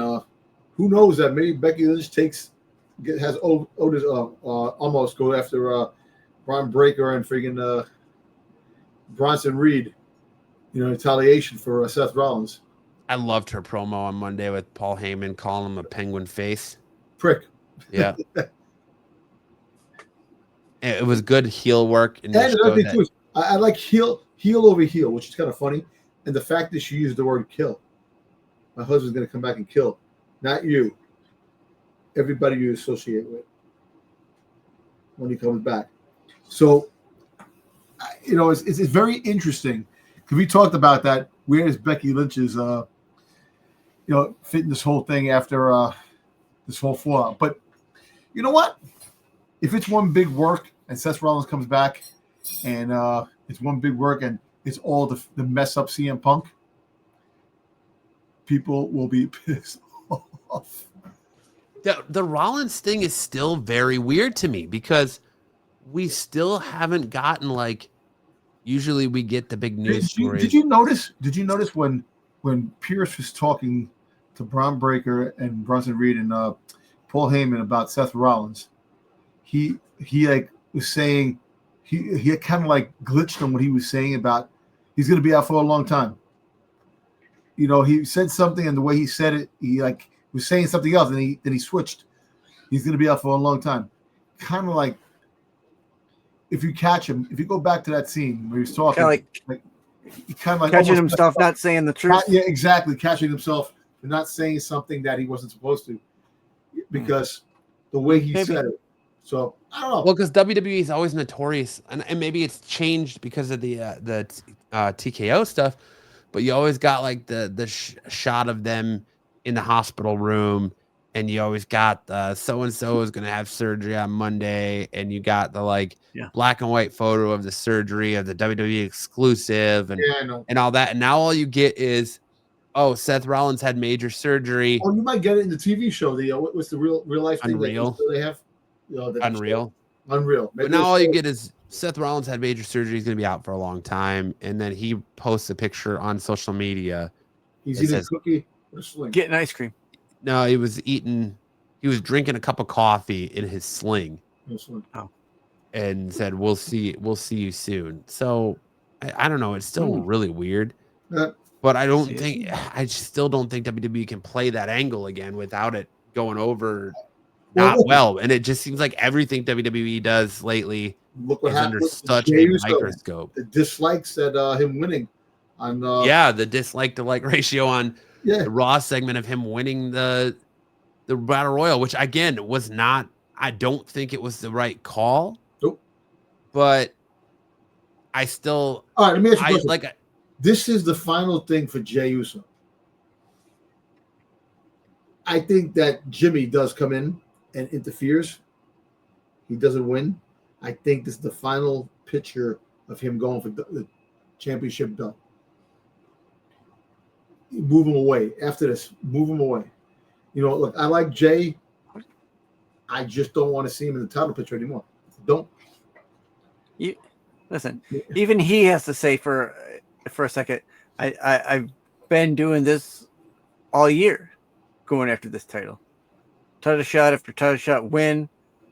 who knows that maybe Becky Lynch has Otis almost go after Braun Breaker and friggin' Bronson Reed, retaliation for Seth Rollins. I loved her promo on Monday with Paul Heyman calling him a penguin face. Prick. Yeah. It was good heel work. And another thing too is, I like heel over heel, which is kind of funny. And the fact that she used the word kill. My husband's going to come back and kill. Not you. Everybody you associate with when he comes back. So, it's very interesting because we talked about that. Where is Becky Lynch's, fitting this whole thing after this whole fallout? But you know what? If it's one big work and Seth Rollins comes back and it's one big work and it's all the mess up CM Punk, people will be pissed off. The Rollins thing is still very weird to me because we still haven't gotten usually we get the big news stories. Did you notice when Pierce was talking to Braun Breaker and Bronson Reed and Paul Heyman about Seth Rollins, he was saying he kind of glitched on what he was saying about he's going to be out for a long time. He said something and the way he said it, he was saying something else and then he switched. He's going to be out for a long time. Kind of like, if you catch him, if you go back to that scene where he's talking, kind of catching himself not saying the truth. Yeah, exactly. Catching himself and not saying something that he wasn't supposed to because the way he said it. So I don't know. Well, because WWE is always notorious, and maybe it's changed because of the TKO stuff, but you always got the shot of them in the hospital room. And you always got so-and-so is going to have surgery on Monday. And you got the black and white photo of the surgery of the WWE exclusive and all that. And now all you get is, Seth Rollins had major surgery. Oh, you might get it in the TV show. What's the real life thing Unreal. They have? Unreal. Maybe but now all you get is Seth Rollins had major surgery. He's going to be out for a long time. And then he posts a picture on social media. He's eating a cookie or a sling. Getting ice cream. No, he was drinking a cup of coffee in his sling. Oh. And said, we'll see you soon. So I don't know. It's still really weird. But I still don't think WWE can play that angle again without it going over not well. And it just seems like everything WWE does lately is under such a microscope. The dislikes at him winning on the dislike to like ratio on the Raw segment of him winning the Battle Royal, which again was not. I don't think it was the right call. Nope. But I still. All right, let me ask you a question. Like, this is the final thing for Jey Uso. I think that Jimmy does come in and interferes. He doesn't win. I think this is the final picture of him going for the championship done. Move him away. After this, move him away. You know, look, I like Jay. I just don't want to see him in the title picture anymore. Don't. You listen. Even he has to say for a second. I've been doing this all year, going after this title. Title shot after title shot, win,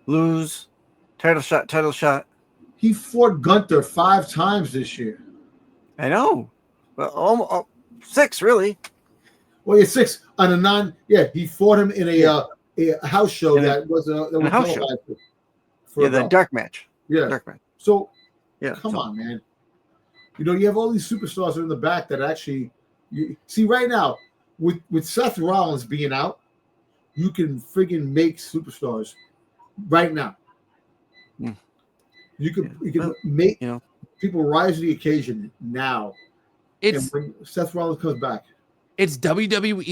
lose, title shot. He fought Gunther 5 times this year. I know. Well, almost 6 really. Well, yeah, 6 on a non. Yeah, he fought him in a house show that was a house show. The dark match. Yeah, dark match. So, come on, man. You know, you have all these superstars in the back that actually. You see, right now with Seth Rollins being out, you can friggin' make superstars right now. Mm. You can make people rise to the occasion now. And when Seth Rollins comes back. It's WWE.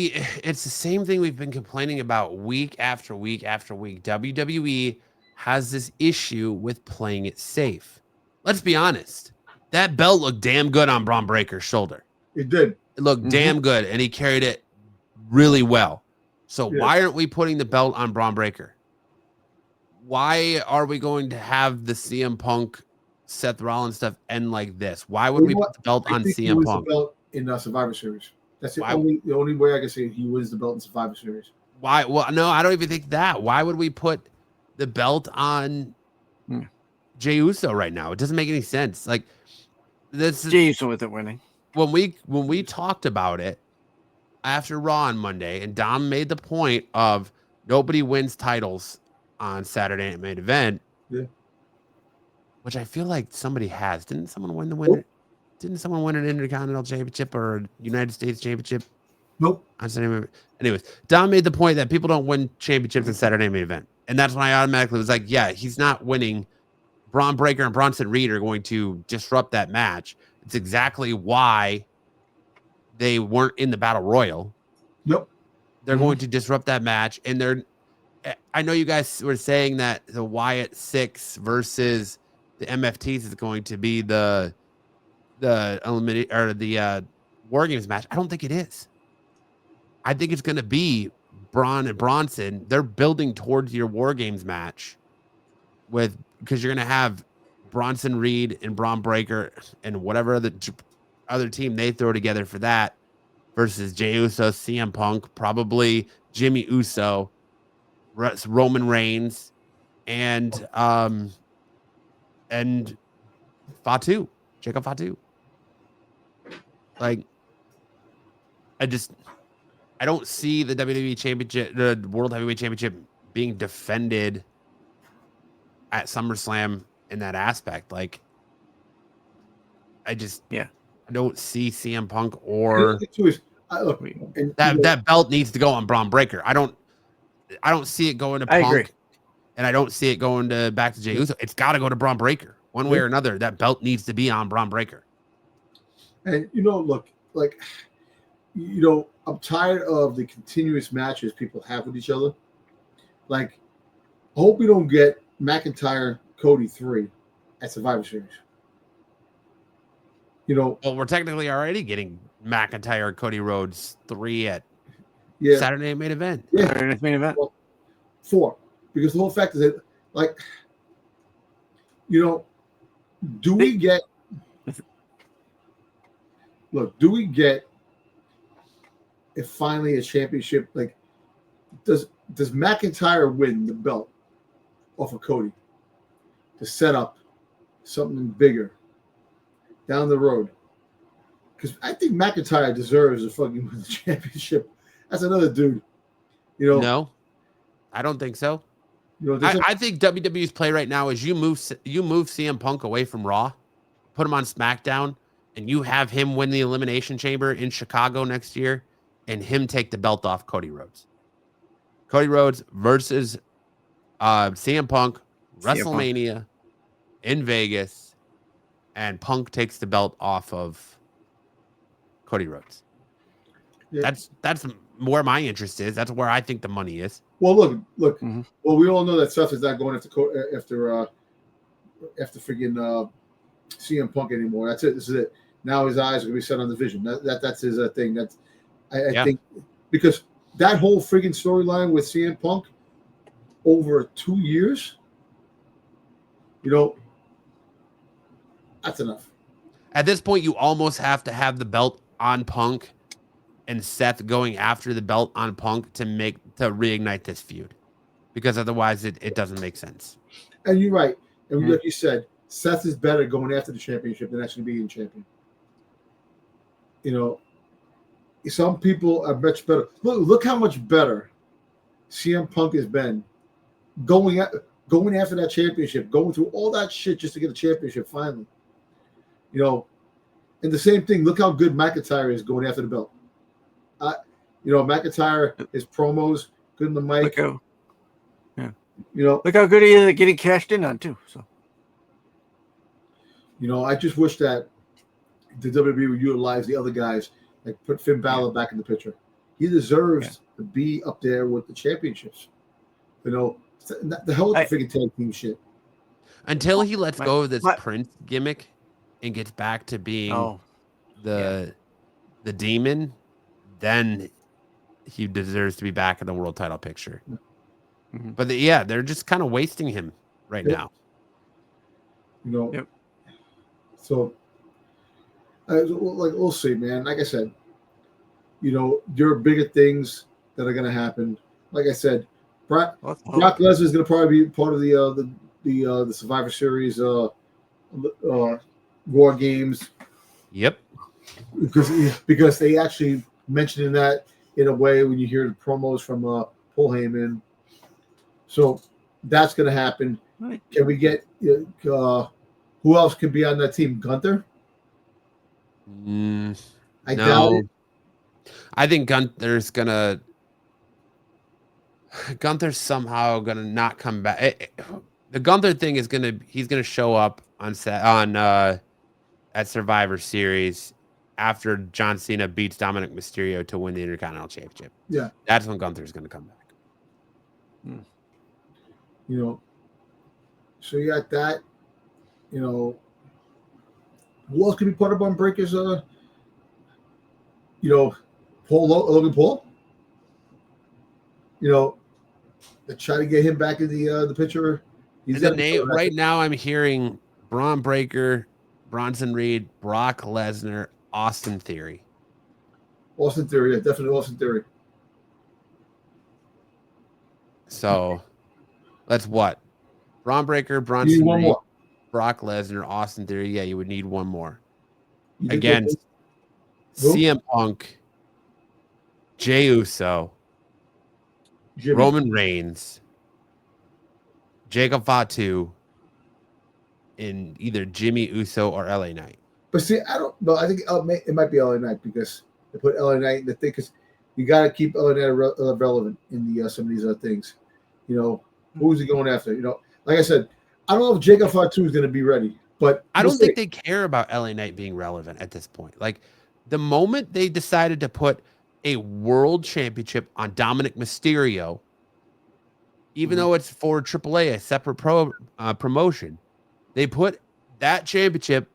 It's the same thing we've been complaining about week after week after week. WWE has this issue with playing it safe. Let's be honest. That belt looked damn good on Braun Breaker's shoulder. It did. It looked damn good, and he carried it really well. So why aren't we putting the belt on Braun Breaker? Why are we going to have the CM Punk, Seth Rollins stuff end like this? Why would we put the belt on CM Punk? The belt in Survivor Series. That's the only way I can say he wins the belt in Survivor Series. Why? Well, no, I don't even think that. Why would we put the belt on Jey Uso right now? It doesn't make any sense. Like this, Jey Uso isn't winning. When we talked about it after Raw on Monday, and Dom made the point of nobody wins titles on Saturday Night Main Event. Yeah. Which I feel like somebody has. Didn't someone win the winner? Nope. Didn't someone win an Intercontinental Championship or a United States Championship? Nope. Anyways, Dom made the point that people don't win championships in Saturday Night Main Event. And that's when I automatically was like, yeah, he's not winning. Braun Breaker and Bronson Reed are going to disrupt that match. It's exactly why they weren't in the Battle Royal. Yep. They're going to disrupt that match. And I know you guys were saying that the Wyatt 6 versus the MFTs is going to be the eliminate or the War Games match. I don't think it is. I think it's going to be Braun and Bronson. They're building towards your War Games match because you're going to have Bronson Reed and Braun Breaker and whatever other team they throw together for that versus Jey Uso, CM Punk, probably Jimmy Uso, Roman Reigns, and Fatu, Jacob Fatu. Like, I don't see the WWE Championship, the World Heavyweight Championship being defended at SummerSlam in that aspect. Like, I don't see CM Punk or that belt needs to go on Braun Breaker. I don't see it going to Punk. I agree. And I don't see it going back to Jey Uso. It's got to go to Braun Breaker. One way or another, that belt needs to be on Braun Breaker. And, look, like, I'm tired of the continuous matches people have with each other. Like, I hope we don't get McIntyre Cody 3 at Survivor Series. Well, we're technically already getting McIntyre Cody Rhodes 3 at Saturday Night Main Event. Yeah. Saturday Night Main Event. Well, 4. Because the whole fact is that, like, do we get finally a championship? Like, does McIntyre win the belt off of Cody to set up something bigger down the road? Because I think McIntyre deserves a fucking win the championship. That's another dude. No, I don't think so. I think WWE's play right now is you move CM Punk away from Raw, put him on SmackDown, and you have him win the Elimination Chamber in Chicago next year, and him take the belt off Cody Rhodes. Cody Rhodes versus CM Punk, WrestleMania in Vegas, and Punk takes the belt off of Cody Rhodes. Yeah. That's where my interest is. That's where I think the money is. Well, look. Mm-hmm. Well, we all know that Seth is not going after freaking CM Punk anymore. That's it. This is it. Now his eyes are gonna be set on the vision. That's his thing. That's I think because that whole freaking storyline with CM Punk over 2 years, that's enough. At this point, you almost have to have the belt on Punk and Seth going after the belt on Punk to reignite this feud, because otherwise it doesn't make sense. And you're right. And like you said, Seth is better going after the championship than actually being champion. Some people are much better. Look how much better CM Punk has been going after that championship, going through all that shit just to get a championship finally. And the same thing. Look how good McIntyre is going after the belt. McIntyre, his promos, good in the mic. Look how good he is at getting cashed in on too. So, I just wish that the WWE would utilize the other guys, like put Finn Balor back in the picture. He deserves to be up there with the championships. The hell with the freaking tag team shit. Until he lets go of this Prince gimmick and gets back to being the demon, then he deserves to be back in the world title picture. Mm-hmm. But they're just kind of wasting him right now. So, we'll see, man. Like I said, there are bigger things that are going to happen. Like I said, Brock Lesnar is going to probably be part of the Survivor Series War Games. Yep. Because they actually mentioned that in a way when you hear the promos from Paul Heyman. So that's going to happen. Right. Can we get who else could be on that team? Gunther? I doubt it. I think Gunther's somehow gonna not come back. The Gunther thing is he's gonna show up at Survivor Series after John Cena beats Dominic Mysterio to win the Intercontinental Championship. Yeah, that's when Gunther's gonna come back. So you got that. Who else could be part of Braun Breaker's? Logan Paul. To try to get him back in the picture. Right now, I'm hearing Braun Breaker, Bronson Reed, Brock Lesnar, Austin Theory. Austin Theory, yeah, definitely Austin Theory. So that's what? Braun Breaker, Bronson Reed, Brock Lesnar, Austin Theory. Yeah, you would need one more. Against CM Punk, Jey Uso, Roman Reigns, Jacob Fatu, in either Jimmy Uso or LA Knight. But see, I don't know. I think it might be LA Knight because they put LA Knight in the thing because you got to keep LA Knight relevant in some of these other things. Who's he going after? Like I said, I don't know if Jacob Fatu is going to be ready, but I don't think they care about LA Knight being relevant at this point. Like the moment they decided to put a world championship on Dominic Mysterio, even though it's for AAA, a separate promotion, they put that championship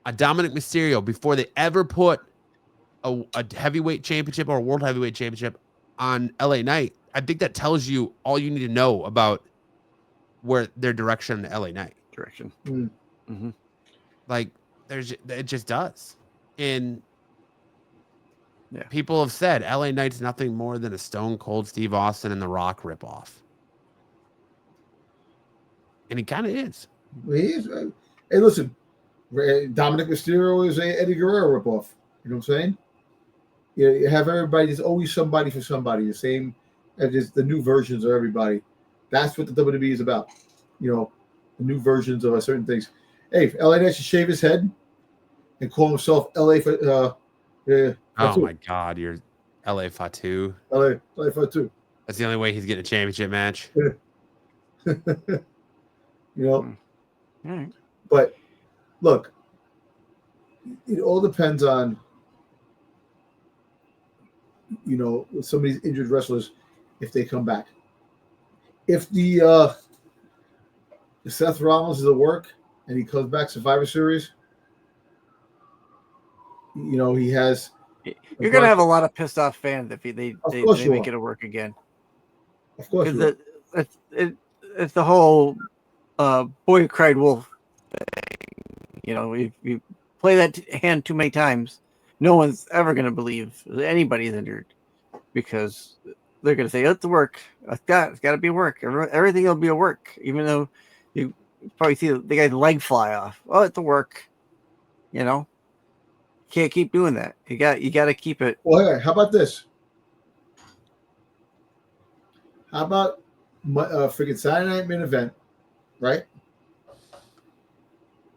on Dominic Mysterio before they ever put a heavyweight championship or a world heavyweight championship on LA Knight. I think that tells you all you need to know about where their direction LA Knight direction. Mm-hmm. Like it just does. And people have said LA Knight's nothing more than a Stone Cold Steve Austin and The Rock ripoff. And he kind of is. He is. Hey, listen, Dominic Mysterio is a Eddie Guerrero ripoff. You know what I'm saying? You have everybody. There's always somebody for somebody. The same as just the new versions of everybody. That's what the WWE is about. The new versions of certain things. Hey, if LA Knight should shave his head and call himself LA for. Oh my God, LA Fatu. LA Fatu. That's the only way he's getting a championship match. You know, Right. but look, it all depends on, you know, with some of these injured wrestlers, if they come back. If the Seth Rollins is at work and he comes back Survivor Series, you know, he has. You're gonna have a lot of pissed off fans if they you make are. it work again. Of course, Because it's the whole boy who cried wolf thing. You know, if you play that hand too many times, no one's ever going to believe anybody's injured because they're going to say, oh, it's a work. It's got to be a work. Everything will be a work, even though you probably see the guy's leg fly off. Oh, it's a work. You know, can't keep doing that. You got to keep it. Well, hey, how about this? How about freaking Saturday Night Main Event, right?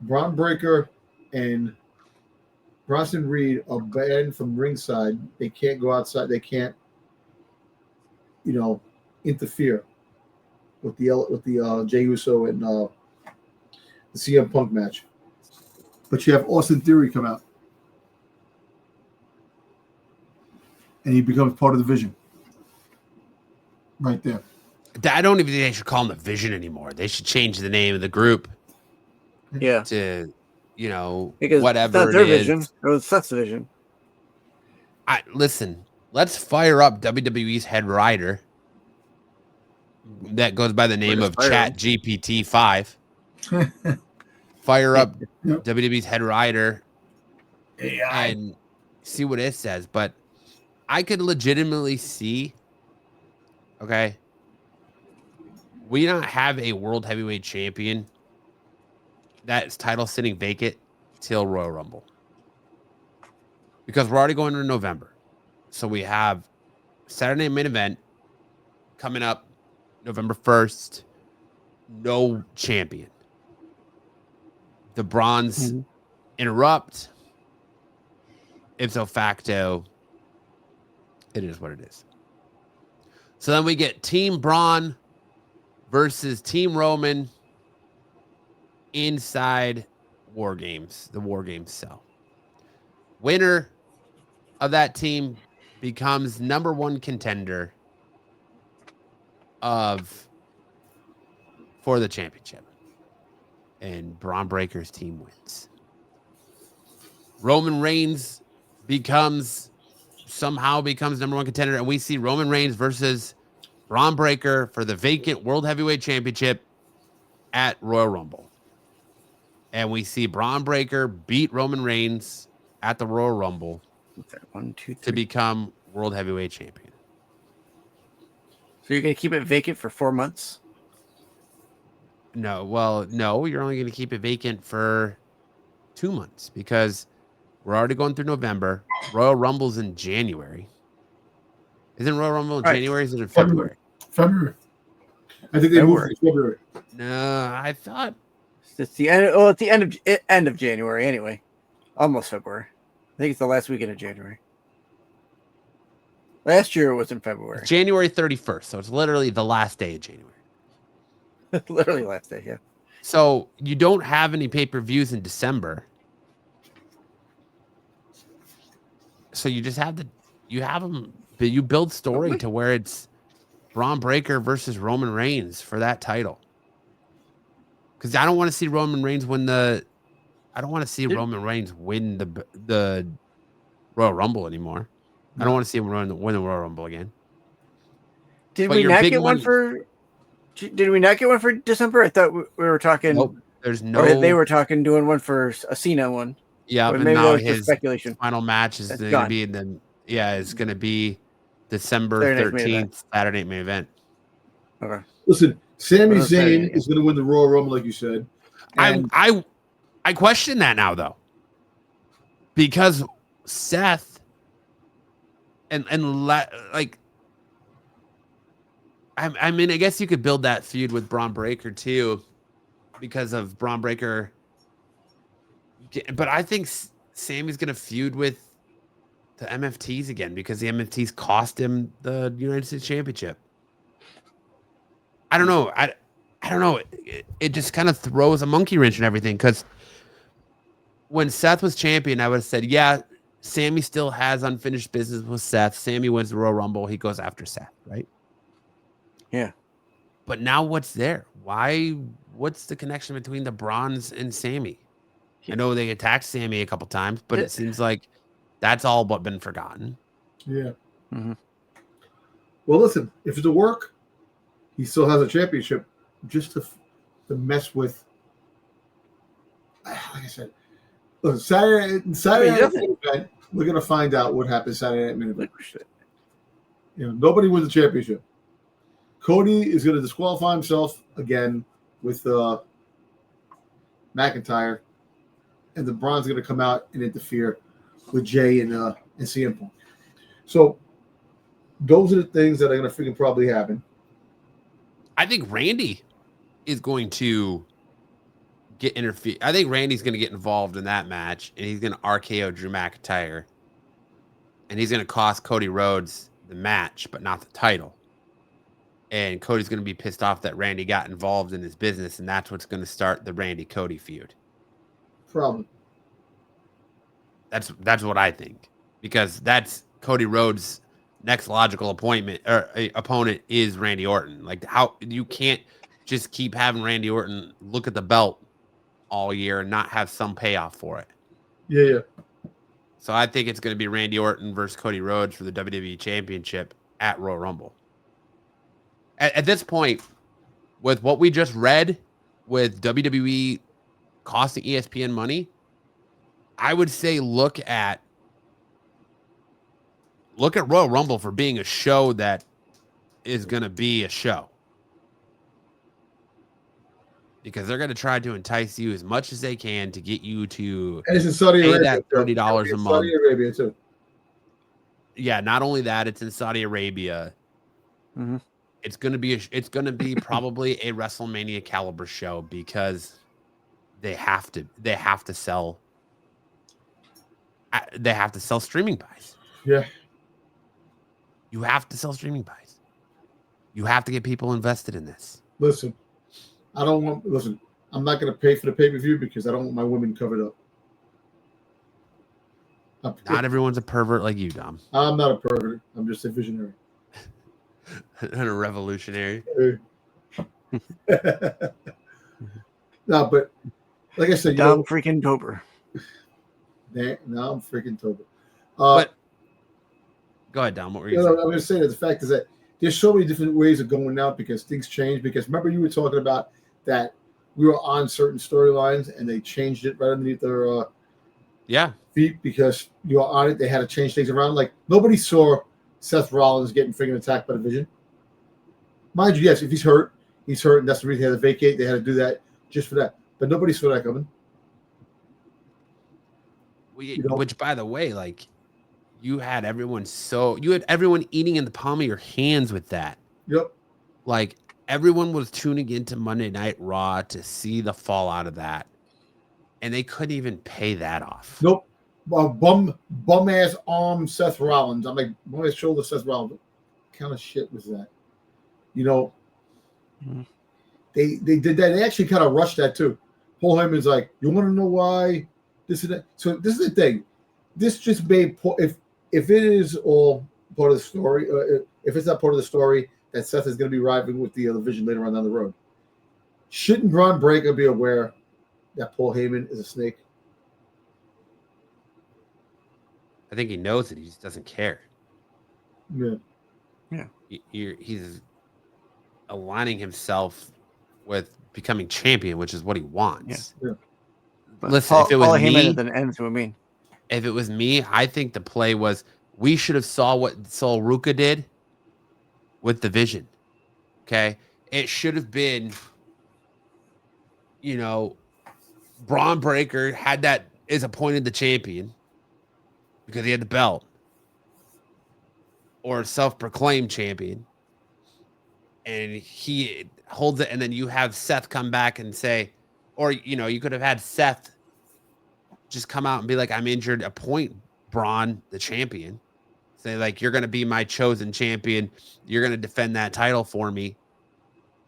Braun Breaker and Bronson Reed are banned from ringside. They can't go outside. They can't, you know, interfere with the Jey Uso and the CM Punk match. But you have Austin Theory come out, and he becomes part of the Vision. Right there. I don't even think they should call them the Vision anymore. They should change the name of the group. Yeah. To, you know, because whatever it's not their it is. vision. It was Seth's vision. Listen, let's fire up WWE's head writer that goes by the name of Chat GPT 5. Fire up WWE's head writer AI. and see what it says. But I could legitimately see, okay, we not have a world heavyweight champion that's title sitting vacant till Royal Rumble. Because we're already going into November. So we have Saturday Night Main Event coming up November 1st. No champion. The Bronze interrupt. Ipso facto, it is what it is. So then we get Team Braun versus Team Roman inside War Games, the War Games cell. Winner of that team becomes number one contender for the championship. And Braun Breaker's team wins. Roman Reigns somehow becomes number one contender, and we see Roman Reigns versus Braun Breaker for the vacant World Heavyweight Championship at Royal Rumble. And we see Braun Breaker beat Roman Reigns at the Royal Rumble to become World Heavyweight Champion. So you're going to keep it vacant for 4 months? No, you're only going to keep it vacant for 2 months because we're already going through November. Royal Rumble's in January. Isn't Royal Rumble in January? Is it in February? February. I think they moved to February. No, I thought it's the end. Oh, it's the end of January anyway. Almost February. I think it's the last weekend of January. Last year it was in February. January 31st. So it's literally the last day of January. Literally last day, yeah. So you don't have any pay-per-views in December. So you just have them, but you build story to where it's Braun Breaker versus Roman Reigns for that title. Because I don't want to see Roman Reigns win the Royal Rumble anymore. No. I don't want to see him win the Royal Rumble again. Did we not get one for December? I thought we were talking. Nope, there's no. Or they were talking doing one for a Cena one. Yeah, but but maybe now that was his speculation. Final match is going to be it's going to be December 13th, Saturday Night Main Event. Okay. Listen, Sami Zayn is going to win the Royal Rumble, like you said. I question that now though, because Seth I mean, I guess you could build that feud with Braun Breaker too, because of Braun Breaker. But I think Sammy's going to feud with the MFTs again because the MFTs cost him the United States Championship. I don't know. I don't know. It just kind of throws a monkey wrench in everything because when Seth was champion, I would have said, yeah, Sammy still has unfinished business with Seth. Sammy wins the Royal Rumble. He goes after Seth, right? Yeah. But now what's there? What's the connection between the Bronze and Sammy? I know they attacked Sammy a couple times, but it seems like that's all but been forgotten. Yeah. Mm-hmm. Well, listen, if it's a work, he still has a championship just to mess with. Like I said, look, Saturday night event, we're going to find out what happens Saturday night main event. Nobody wins the championship. Cody is going to disqualify himself again with McIntyre, and the Braun's going to come out and interfere with Jay and CM Punk. So those are the things that are going to freaking probably happen. I think Randy is going to get interfered. I think Randy's going to get involved in that match, and he's going to RKO Drew McIntyre, and he's going to cost Cody Rhodes the match, but not the title. And Cody's going to be pissed off that Randy got involved in his business, and that's what's going to start the Randy-Cody feud. Problem. That's what I think, because that's Cody Rhodes' next logical opponent is Randy Orton. Like, how you can't just keep having Randy Orton look at the belt all year and not have some payoff for it. Yeah. So I think it's going to be Randy Orton versus Cody Rhodes for the WWE Championship at Royal Rumble. At this point, with what we just read, with WWE costing ESPN money, I would say look at Royal Rumble for being a show that is going to be a show. Because they're going to try to entice you as much as they can to get you to and it's in Saudi pay Arabia, that $30 a month. Saudi Arabia too. Yeah, not only that, it's in Saudi Arabia. Mm-hmm. It's going to be probably a WrestleMania caliber show because they have to sell streaming buys. Yeah. You have to sell streaming buys. You have to get people invested in this. Listen, I'm not going to pay for the pay-per-view because I don't want my women covered up. Not everyone's a pervert like you, Dom. I'm not a pervert. I'm just a visionary. And a revolutionary. No, but like I said, Dom freaking Tober. Now I'm freaking Tober. But go ahead, Dom. What were you saying? I'm going to say that the fact is that there's so many different ways of going now because things change. Because remember you were talking about that we were on certain storylines and they changed it right underneath their feet because you were on it. They had to change things around. Like nobody saw Seth Rollins getting freaking attacked by the Vision. Mind you, yes, if he's hurt, and that's the reason they had to vacate. They had to do that just for that. But nobody saw that coming. Which, by the way, like you had everyone eating in the palm of your hands with that. Yep. Like everyone was tuning into Monday Night Raw to see the fallout of that, and they couldn't even pay that off. Nope. Bum ass arm Seth Rollins. I'm like bum ass shoulder Seth Rollins. What kind of shit was that? They did that. They actually kind of rushed that too. Paul Heyman's like, you want to know why this and that? So this is the thing. This just made if it is all part of the story, if it's not part of the story that Seth is going to be arriving with the Vision later on down the road, shouldn't Braun Breaker be aware that Paul Heyman is a snake? I think he knows it. He just doesn't care. Yeah. He's aligning himself with becoming champion, which is what he wants. Yeah. Listen, if it was me, then ends what I mean. If it was me, I think the play was we should have saw what Sol Ruka did with the Vision. Okay, it should have been, Braun Breaker is appointed the champion because he had the belt, or self-proclaimed champion, and he holds it, and then you have Seth come back and say, or you could have had Seth just come out and be like, I'm injured, appoint Braun the champion. Say like, you're going to be my chosen champion. You're going to defend that title for me.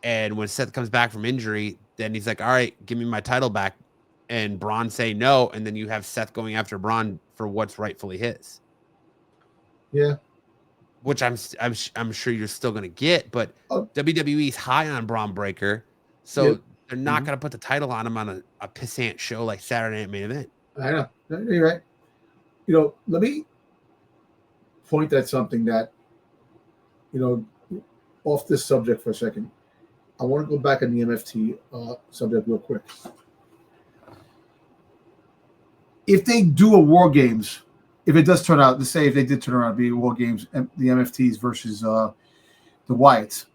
And when Seth comes back from injury, then he's like, all right, give me my title back. And Braun say no. And then you have Seth going after Braun for what's rightfully his. Yeah. Which I'm sure you're still going to get, but WWE's high on Braun Breaker. So they're not going to put the title on him on a pissant show like Saturday Night Main Event. I know. You're right. You know, let me point at something that, you know, off this subject for a second. I want to go back on the MFT subject real quick. If they do a War Games, if it does turn out, let's say if they did turn around to be War Games, the MFTs versus the Wyatts,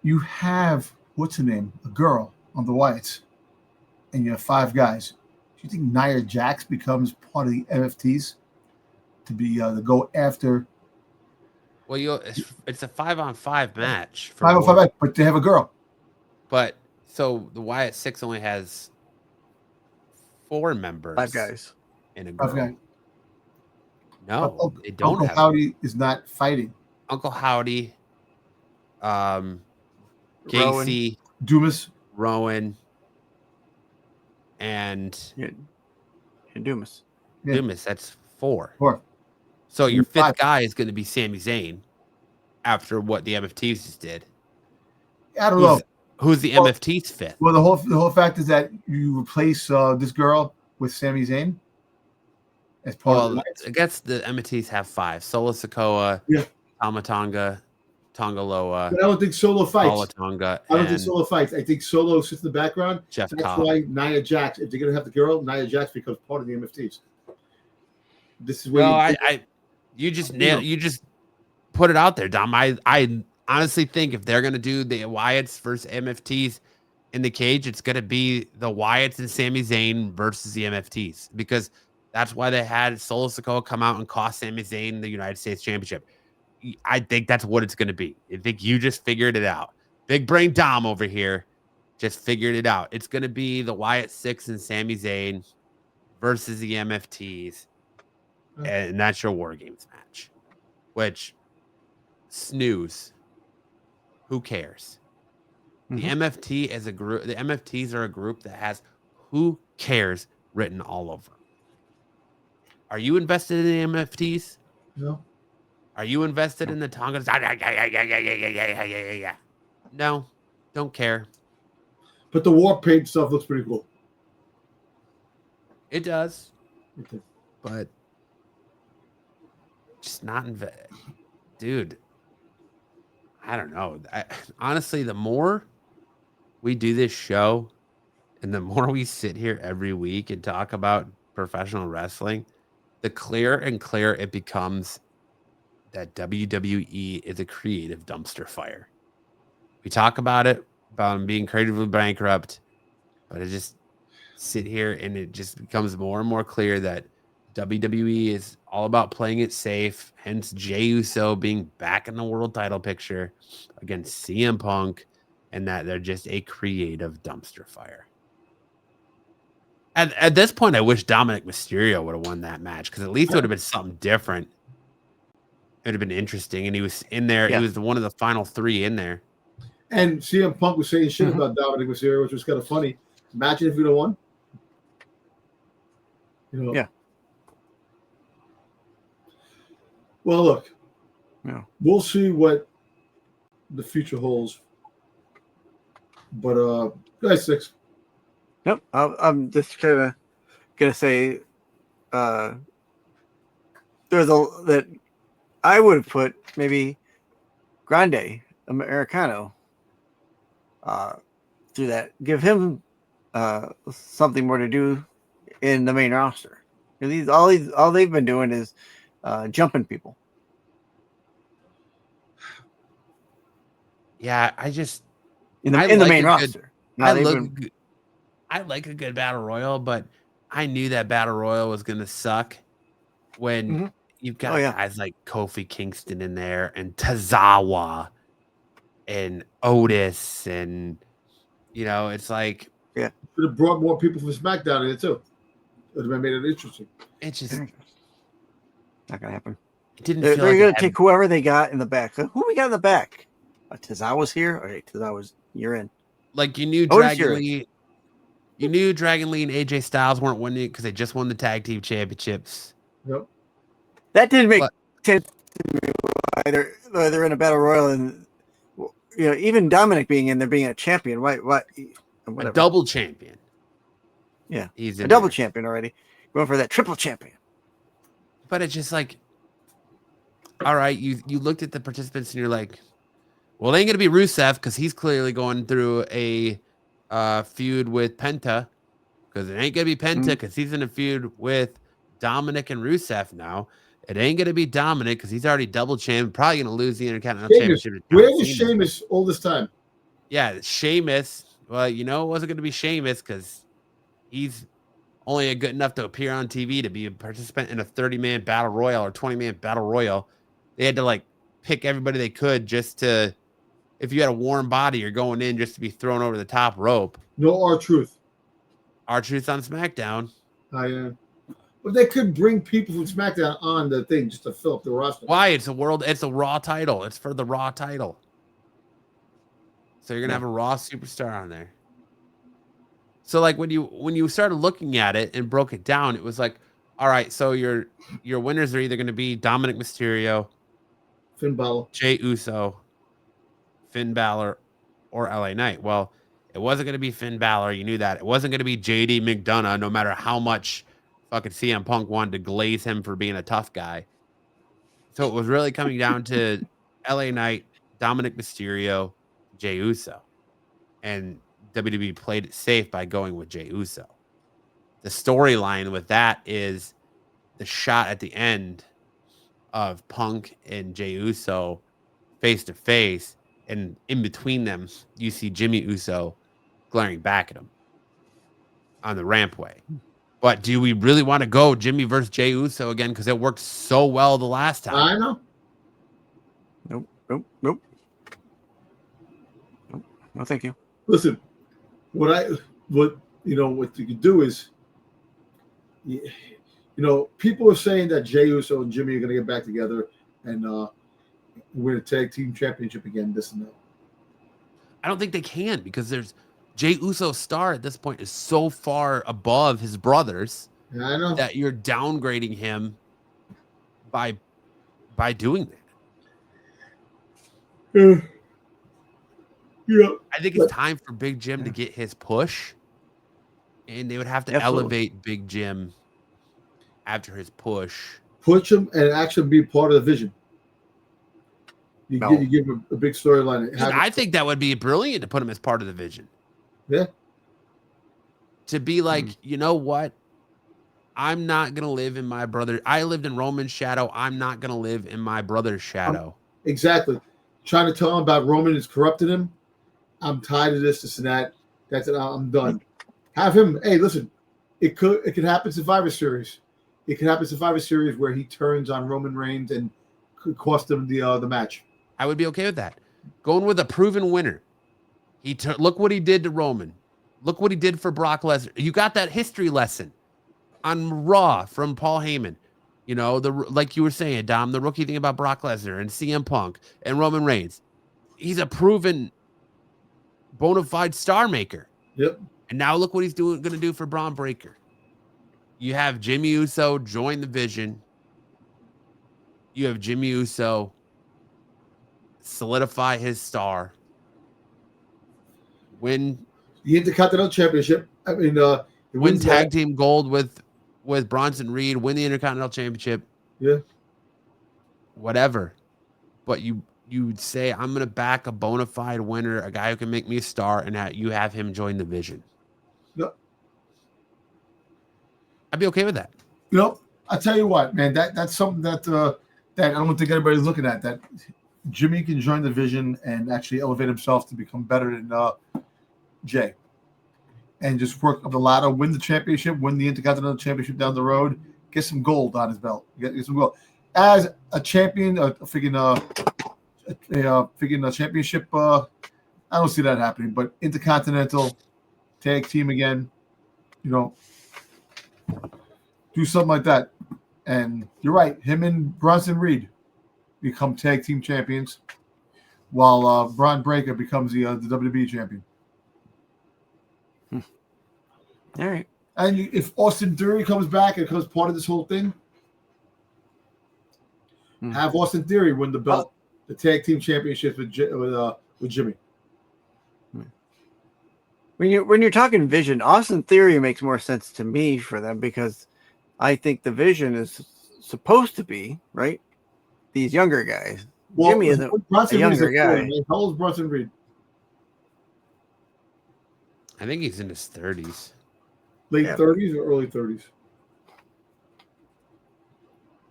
you have, what's her name? A girl on the Wyatts, and you have 5 guys. Do you think Nia Jax becomes part of the MFTs to be to go after? Well, it's a 5-on-5 match. 5-on-5 match, but they have a girl. But so the Wyatt 6 only has 4 members. 5 guys. And a girl. 5 guys. No, they don't Uncle have Howdy is not fighting. Uncle Howdy, Casey, Dumas, Rowan, and Dumas. Yeah. Dumas. That's 4. 4. So your 5th 5 guy is going to be Sami Zayn after what the MFTs just did. I don't know. Who's the MFT's 5th? Well, the whole fact is that you replace this girl with Sami Zayn as part of the I guess the MFTs have 5. Solo Sikoa, Tamatonga, Tongaloa. But I don't think Solo fights. Olatonga, I don't think Solo fights. I think Solo sits in the background. Jeff That's Cobb. why Nia Jax, if they're going to have the girl, Nia Jax becomes part of the MFTs. This is where you just put it out there, Dom. I honestly think if they're gonna do the Wyatts versus MFTs in the cage, it's gonna be the Wyatts and Sami Zayn versus the MFTs, because that's why they had Solo Sikoa come out and cost Sami Zayn the United States Championship. I think that's what it's gonna be. I think you just figured it out. Big brain Dom over here just figured it out. It's gonna be the Wyatt 6 and Sami Zayn versus the MFTs. And that's your War Games match, which snooze. Who cares? The MFT as a group, the MFTs are a group that has who cares written all over. Are you invested in the MFTs? No. Are you invested in the Tongas? No, don't care. But the war paint stuff looks pretty cool. It does. Okay. But just not dude. I don't know. Honestly, the more we do this show and the more we sit here every week and talk about professional wrestling, the clearer and clearer it becomes that WWE is a creative dumpster fire. We talk about it, about being creatively bankrupt, but I just sit here and it just becomes more and more clear that WWE is all about playing it safe, hence Jey Uso being back in the world title picture against CM Punk, and that they're just a creative dumpster fire. At this point, I wish Dominic Mysterio would have won that match, because at least it would have been something different. It would have been interesting, and he was in there. Yeah. He was one of the final 3 in there. And CM Punk was saying shit about Dominic Mysterio, which was kind of funny. Imagine if we'd have won. You know? Yeah. Well, look. Yeah. We'll see what the future holds. But guys, 6. Nope. I'm just kind of gonna say, there's that I would have put maybe Grande Americano through that. Give him something more to do in the main roster. All they've been doing is jumping people. Yeah, I just in the like main roster. I like a good battle royal, but I knew that battle royal was gonna suck when you've got guys like Kofi Kingston in there and Tozawa and Otis, and it's like could have brought more people from SmackDown in it too. It would have made it interesting. It just not gonna happen. it didn't They're feel like gonna take whoever they got in the back. Who we got in the back? Tozawa's here. Okay, Tozawa's, you're in. like you knew Otis, Dragon Lee. You knew Dragon Lee and AJ Styles weren't winning it because they just won the tag team championships. Yep. That didn't make sense to me why they're in a battle royal, and even Dominic being in there being a champion. Why? Whatever. A double champion. Yeah, he's a double champion already. Going for that triple champion. But it's just like, all right, you looked at the participants and you're like, well, it ain't gonna be Rusev because he's clearly going through a feud with Penta, because it ain't gonna be Penta because he's in a feud with Dominic and Rusev now. It ain't gonna be Dominic because he's already double champ, probably gonna lose the Intercontinental Championship. Where was Sheamus all this time? Yeah, Sheamus. Well, it wasn't gonna be Sheamus because he's only good enough to appear on TV to be a participant in a 30-man battle royal or 20-man battle royal. They had to like pick everybody they could just to. If you had a warm body, you're going in just to be thrown over the top rope. No R-Truth. R-Truth on SmackDown. But they could bring people from SmackDown on the thing just to fill up the roster. Why? It's a Raw title. It's for the Raw title. So you're gonna have a Raw superstar on there. So like when you started looking at it and broke it down, it was like, all right, so your winners are either gonna be Dominic Mysterio, Finn Balor, Jey Uso, Finn Balor, or LA Knight. Well, it wasn't going to be Finn Balor. You knew that. It wasn't going to be JD McDonough, no matter how much fucking CM Punk wanted to glaze him for being a tough guy. So it was really coming down to LA Knight, Dominic Mysterio, Jey Uso. And WWE played it safe by going with Jey Uso. The storyline with that is the shot at the end of Punk and Jey Uso face to face. And in between them, you see Jimmy Uso glaring back at him on the rampway. But do we really want to go Jimmy versus Jey Uso again? Because it worked so well the last time. I know. Nope. No, thank you. Listen, what you could do is, people are saying that Jey Uso and Jimmy are going to get back together and win a tag team championship again, this and that. I don't think they can because there's Jey Uso's star at this point is so far above his brothers that you're downgrading him by doing that. Yeah. I think it's time for Big Jim to get his push, and they would have to elevate Big Jim after his push. Push him and actually be part of the vision. You give him a big storyline. I think that would be brilliant to put him as part of the vision. Yeah. To be like, you know what? I'm not going to live in my brother. I lived in Roman's shadow. I'm not going to live in my brother's shadow. Exactly. Trying to tell him about Roman has corrupted him. I'm tired of this and that. That's it. I'm done. Have him. Hey, listen. It could happen Survivor Series. It could happen Survivor Series where he turns on Roman Reigns and could cost him the match. I would be okay with that. Going with a proven winner. Look what he did to Roman. Look what he did for Brock Lesnar. You got that history lesson on Raw from Paul Heyman. Like you were saying, Dom, the rookie thing about Brock Lesnar and CM Punk and Roman Reigns. He's a proven bona fide star maker. Yep. And now look what he's going to do for Braun Breaker. You have Jimmy Uso join the vision. You have Jimmy Uso solidify his star. Win the Intercontinental Championship. I mean, win tag team gold with Bronson Reed. Win the Intercontinental Championship. Yeah. Whatever. But you'd say, I'm going to back a bona fide winner, a guy who can make me a star, and you have him join the vision. No. I'd be okay with that. I tell you what, man, that's something that I don't think anybody's looking at. That Jimmy can join the vision and actually elevate himself to become better than Jay. And just work up the ladder, win the championship, win the Intercontinental Championship down the road, get some gold on his belt. Get some gold. As a champion, a championship, I don't see that happening. But Intercontinental tag team again, Do something like that. And you're right. Him and Bronson Reed become tag team champions, while Braun Breaker becomes the WWE champion. All right. And if Austin Theory comes back and becomes part of this whole thing, have Austin Theory win the belt, the tag team championship with Jimmy. When you're talking vision, Austin Theory makes more sense to me for them, because I think the vision is supposed to be right. These younger guys. Well, Jimmy isn't a younger guy. How old is Bronson Reed? I think he's in his 30s. Late 30s or early 30s?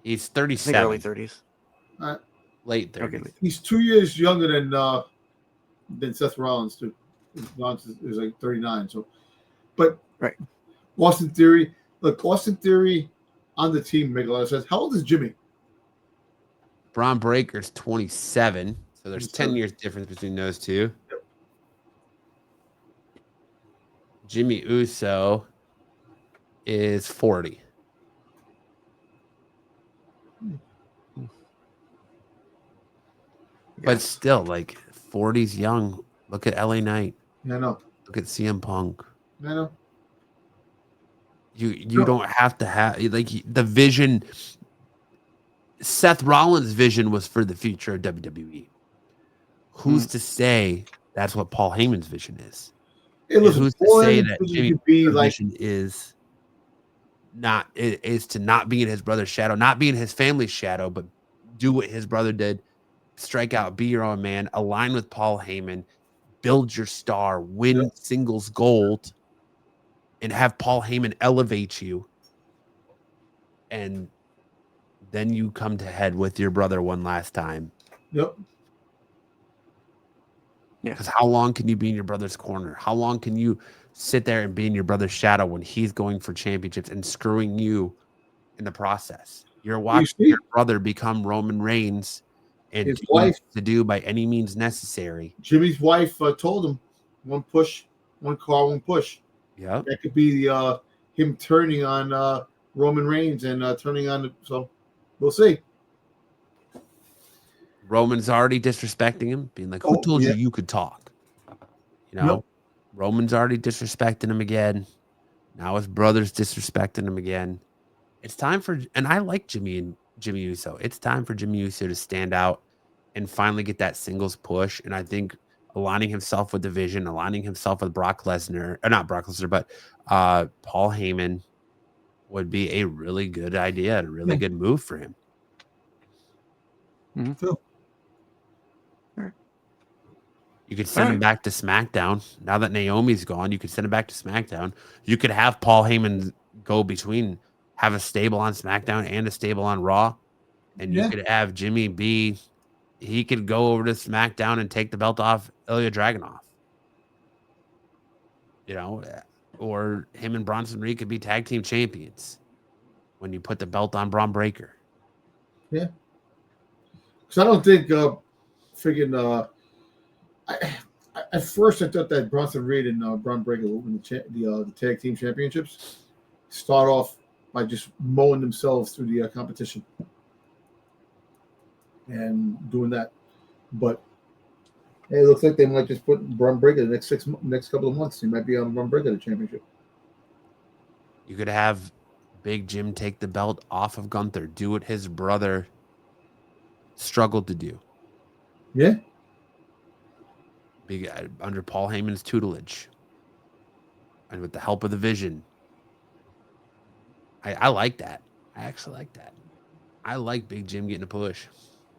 He's I think 37. early 30s. Late 30s. Okay. He's 2 years younger than Seth Rollins too. Rollins is like 39. So, but right. Austin Theory. Look, Austin Theory on the team make a lot of sense. How old is Jimmy? Braun Breaker's 27. So there's 10 years difference between those two. Yep. Jimmy Uso is 40. But still, like 40's young. Look at LA Knight. Yeah, I know. Look at CM Punk. I know. You don't have to have like the vision. Seth Rollins' vision was for the future of WWE. Who's to say that's what Paul Heyman's vision is? Hey, listen, who's to say that Jimmy's vision is to not be in his brother's shadow, not be in his family's shadow, but do what his brother did. Strike out, be your own man, align with Paul Heyman, build your star, win singles gold, and have Paul Heyman elevate you. And then you come to head with your brother one last time. Yep. Yeah. Because how long can you be in your brother's corner? How long can you sit there and be in your brother's shadow when he's going for championships and screwing you in the process? You're watching your brother become Roman Reigns and his wife to do by any means necessary. Jimmy's wife told him, one push, one call, one push. Yeah. That could be the him turning on Roman Reigns and turning on so we'll see. Roman's already disrespecting him, being like, who told you could talk? You know, Roman's already disrespecting him again. Now his brother's disrespecting him again. It's time for, and I like Jimmy Uso. It's time for Jimmy Uso to stand out and finally get that singles push. And I think aligning himself with the vision, aligning himself with Brock Lesnar, or not Brock Lesnar, but Paul Heyman would be a really good idea, a really good move for him. Mm-hmm. You could send him back to SmackDown. Now that Naomi's gone, you could send him back to SmackDown. You could have Paul Heyman go between, have a stable on SmackDown and a stable on Raw. And you could have Jimmy B. He could go over to SmackDown and take the belt off Ilya Dragunov. You know, or him and Bronson Reed could be tag team champions when you put the belt on Braun Breaker. Yeah. Because I don't think at first I thought that Bronson Reed and Braun Breaker would win the tag team championships. Start off by just mowing themselves through the competition and doing that. But hey, it looks like they might just put Braun Breaker the next couple of months. He might be on Braun Breaker the championship. You could have Big Jim take the belt off of Gunther, do what his brother struggled to do. Yeah. Under Paul Heyman's tutelage and with the help of the vision. I like that. I actually like that. I like Big Jim getting a push.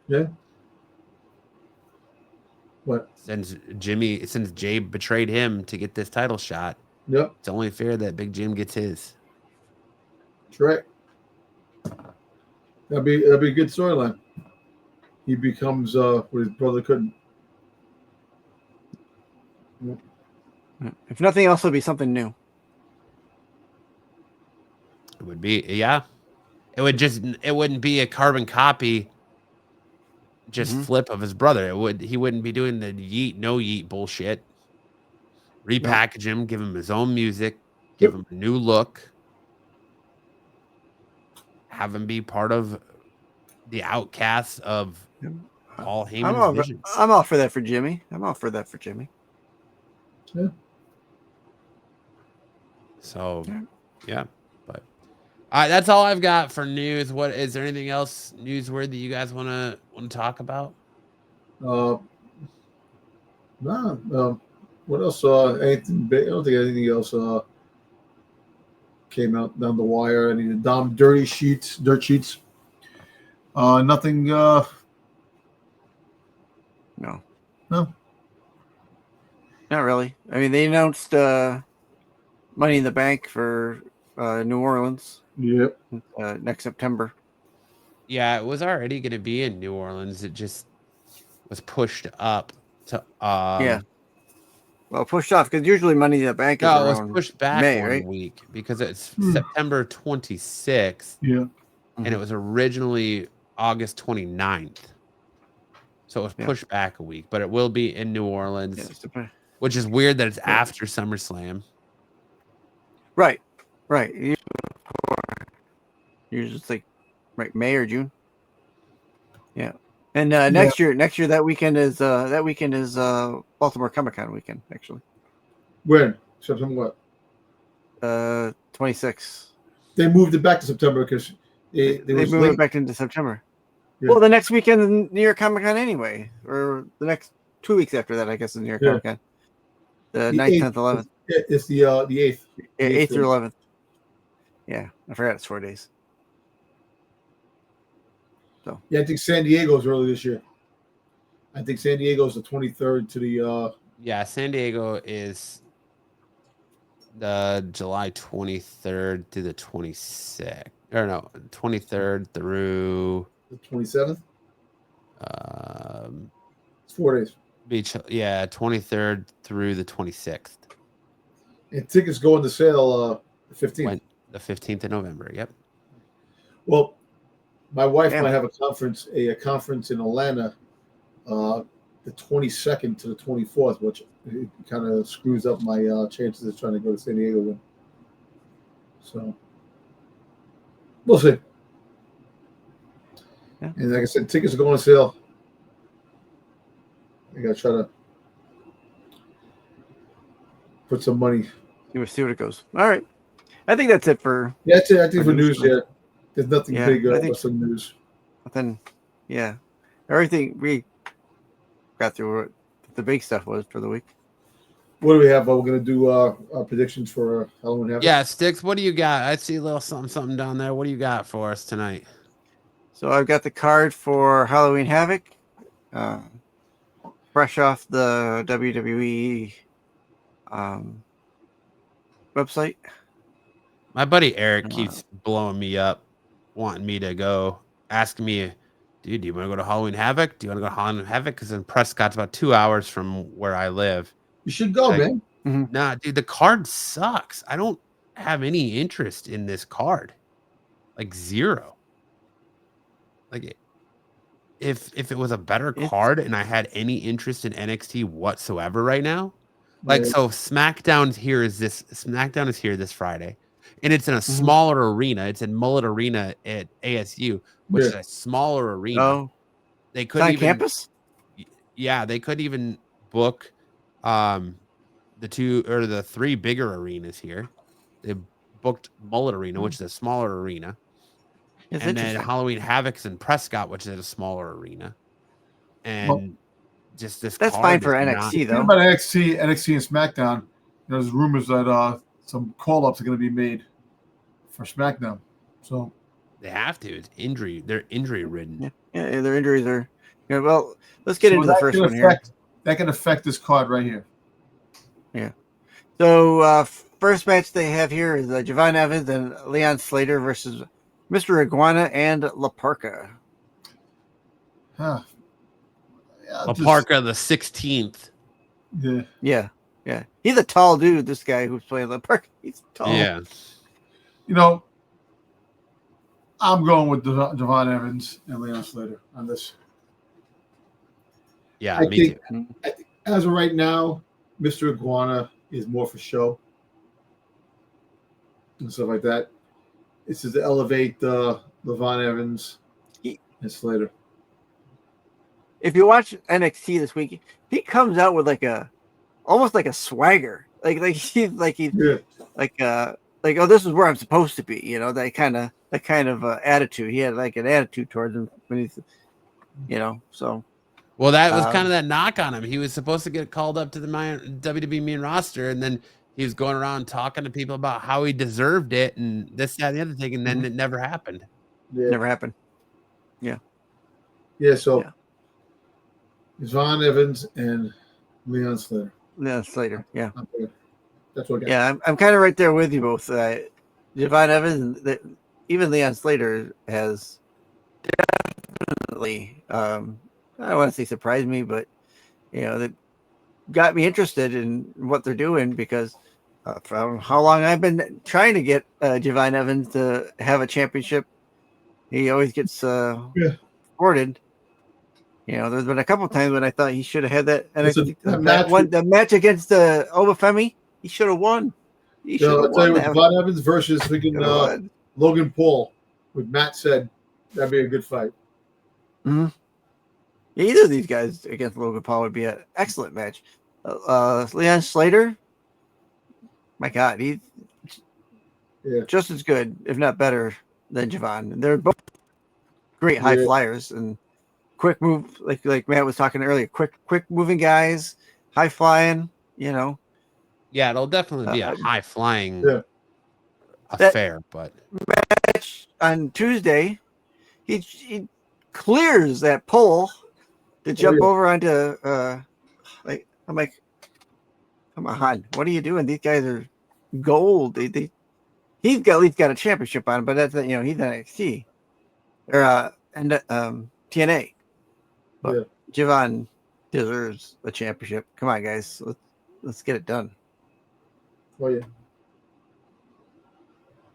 Yeah. What? Since Jay betrayed him to get this title shot, it's only fair that Big Jim gets his. That's right. That'd be a good storyline. He becomes what his brother couldn't. If nothing else, it'll be something new. It would be, yeah. It wouldn't be a carbon copy, just flip of his brother. He wouldn't be doing the yeet, no yeet bullshit. Repackage him, give him his own music, give him a new look. have him be part of the outcasts of Paul I'm Heyman's all, vision. I'm all for that for Jimmy. I'm all for that for Jimmy. Yeah. So, yeah, but that's all I've got for news. What is there anything else newsworthy you guys want to talk about? No. What else? Anything big? I don't think anything else came out down the wire. Any dirt sheets. Nothing. No. No. Not really. I mean, they announced Money in the Bank for New Orleans Yep. next September. Yeah, it was already going to be in New Orleans. It just was pushed up to Yeah. Well, pushed off because usually Money in the Bank is no, it around was pushed back May, 1 right? week because it's September 26th. Yeah. And it was originally August 29th. So it was pushed back a week, but it will be in New Orleans, which is weird that it's after SummerSlam. Right. Usually it's like May or June. Yeah. And next year that weekend is Baltimore Comic-Con weekend, actually. When? September what? 26. They moved it back to September because they moved it back into September. Yeah. Well, the next weekend is New York Comic-Con anyway, or the next 2 weeks after that, I guess, is New York Comic-Con. The 9th, 10th, 11th. It's the 8th. 8th through 11th. Yeah, I forgot it's 4 days. So yeah, I think San Diego's early this year. I think San Diego's the 23rd to the. Yeah, San Diego is the July 23rd to the 26th. Or no, 23rd through the 27th. It's 4 days. 23rd through the 26th. And tickets go into sale the 15th. The 15th of November. Yep. Well, my wife might have a conference in Atlanta, the 22nd to the 24th, which kind of screws up my chances of trying to go to San Diego with. So we'll see. Yeah. And like I said, tickets are going on sale. I gotta try to put some money. See what it goes. All right. I think that's it for. Yeah, that's it. I think for news, there's nothing big but some news. Nothing. Yeah. Everything we got through what the big stuff was for the week. What do we have? We're gonna do our predictions for Halloween Havoc. Yeah, Sticks. What do you got? I see a little something down there. What do you got for us tonight? So I've got the card for Halloween Havoc, fresh off the WWE website. My buddy Eric keeps blowing me up, wanting me to go, asking me, dude, do you want to go to Halloween Havoc? Do you want to go to Halloween Havoc? Because in Prescott's about 2 hours from where I live. You should go, man. Nah, dude, the card sucks. I don't have any interest in this card. Like zero. Like if it was a better card and I had any interest in NXT whatsoever right now, like so SmackDown is here this Friday. And it's in a smaller arena. It's in Mullet Arena at ASU, which is a smaller arena. Oh, they couldn't even campus. Yeah, they couldn't even book the 2 or the 3 bigger arenas here. They booked Mullet Arena, which is a smaller arena. And then Halloween Havoc's in Prescott, which is a smaller arena. And just this that's fine for NXT though. About NXT and SmackDown, there's rumors that some call-ups are going to be made for SmackDown. So they have to. It's injury. They're injury ridden. Yeah, their injuries are. Yeah, well, let's get into the first one here. That can affect this card right here. Yeah. So first match they have here is Javon Evans and Leon Slater versus Mr. Iguana and La Parka. Huh. La Parka the 16th. Yeah. Yeah. He's a tall dude, this guy who's playing La Parka. He's tall. Yeah. I'm going with Javon Evans and Leon Slater on this. Yeah, I think as of right now, Mr. Iguana is more for show and stuff like that. This is to elevate Levon Evans, and Slater. If you watch NXT this week, he comes out with almost like a swagger, like he's oh, this is where I'm supposed to be, that kind of attitude. He had like an attitude towards him when he's, so. Well, that was kind of that knock on him. He was supposed to get called up to the WWE main roster, and then he was going around talking to people about how he deserved it and this, that, and the other thing, and then it never happened. Yeah. Never happened. Yeah. Yeah. So Levon Evans and Leon Slater. Leon Slater. Yeah. That's what. Yeah, I'm kind of right there with you both. Levon Evans, even Leon Slater has definitely. I don't want to say surprised me, but that got me interested in what they're doing because from how long I've been trying to get Levon Evans to have a championship, he always gets thwarted. There's been a couple times when I thought he should have had that the match against Obafemi. He should have won. I'll tell you what, Levon Evans versus freaking Logan Paul, what Matt said, that'd be a good fight. Mm-hmm. Yeah, either of these guys against Logan Paul would be an excellent match. Leon Slater, my God, he's just as good, if not better, than Javon. They're both great high flyers and quick move, like Matt was talking earlier. Quick moving guys, high flying. Yeah, it'll definitely be a high flying affair. But match on Tuesday, he clears that pole to jump over onto I'm like, come on, what are you doing? These guys are gold. He's at least got a championship on him, but that's he's NXT or TNA. But Javon deserves a championship. Come on, guys, let's get it done. Oh yeah.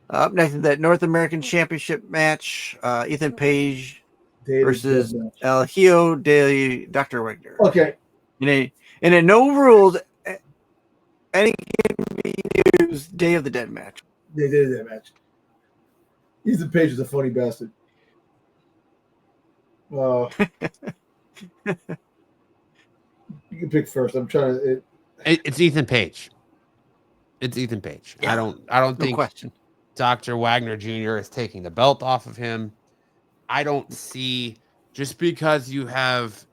Up next is that North American Championship match. Ethan Page versus El Hijo de Dr. Wagner. Okay. In a no rules, any can be used Day of the Dead match. They did that match. Ethan Page is a funny bastard. You can pick first. I'm trying to. It's Ethan Page. It's Ethan Page. Yeah. I don't think Dr. Wagner Jr. is taking the belt off of him. I don't see, just because you have,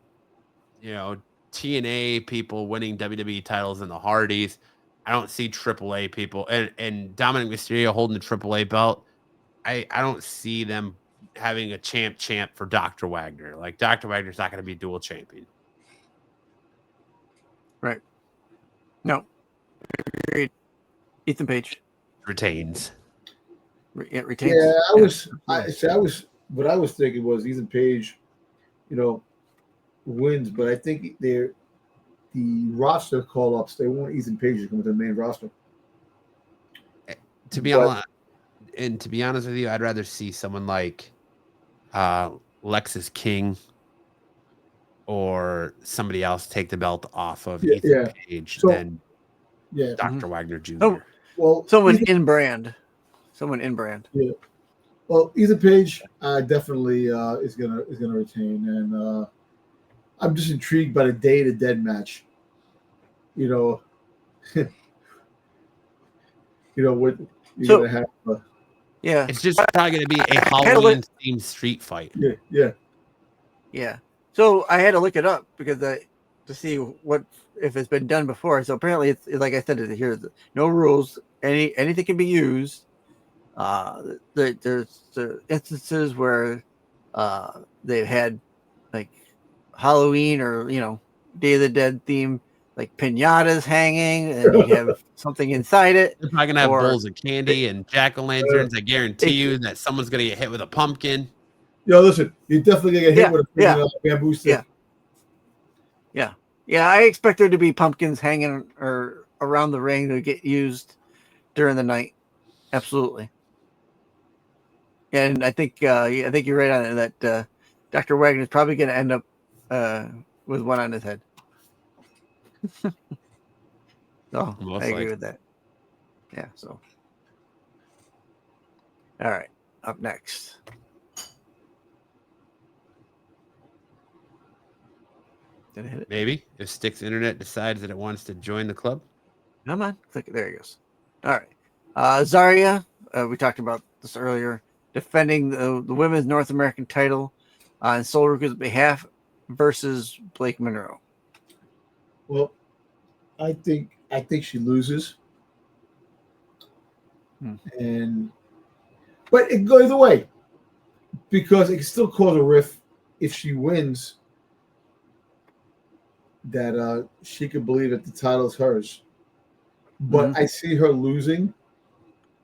TNA people winning WWE titles in the Hardys, I don't see AAA people and Dominic Mysterio holding the AAA belt. I don't see them having a champ for Dr. Wagner. Like, Dr. Wagner's not going to be dual champion. Right. No. Agreed. Ethan Page retains. It retains. Yeah, what I was thinking was Ethan Page, wins, but I think the roster call-ups, they want Ethan Page to come to the main roster. To be honest with you, I'd rather see someone like Lexis King or somebody else take the belt off of Ethan Page than Dr. Wagner Jr. Oh, well, someone in brand. Yeah. Well, Ethan Page definitely is gonna retain, and I'm just intrigued by the Day of the Dead match. What you're gonna have. It's just probably gonna be a Halloween themed street fight. Yeah. So I had to look it up because to see if it's been done before. So apparently, it's like I said here. No rules. Anything can be used. There's instances where they've had like Halloween or Day of the Dead theme, like piñatas hanging, and you have something inside it. They're probably gonna have bowls of candy and jack-o'-lanterns. I guarantee you that someone's gonna get hit with a pumpkin. Listen, you're definitely gonna get hit with a bamboo stick. Yeah. I expect there to be pumpkins hanging or around the ring to get used during the night. Absolutely. And I think you're right on it that Dr. Wagner is probably going to end up with one on his head. I agree with that. Yeah. So, all right. Up next, Did I hit it? Maybe if Stick's internet decides that it wants to join the club. Come on, click it. There it goes. All right. Zarya, we talked about this earlier, defending the women's North American title on Sol Ruka's behalf versus Blake Monroe. Well, I think she loses. But it goes either way because it can still cause a rift if she wins. That she could believe that the title is hers, but I see her losing.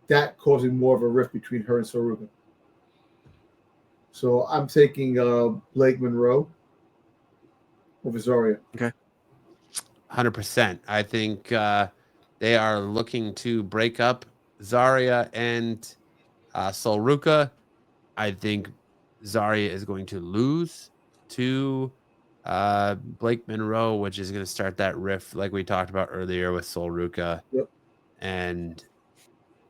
That causing more of a rift between her and Soruga. So I'm taking Blake Monroe over Zarya. Okay, 100%. I think they are looking to break up Zarya and Sol Ruka. I think Zarya is going to lose to Blake Monroe, which is going to start that rift like we talked about earlier with Sol Ruka. Yep. And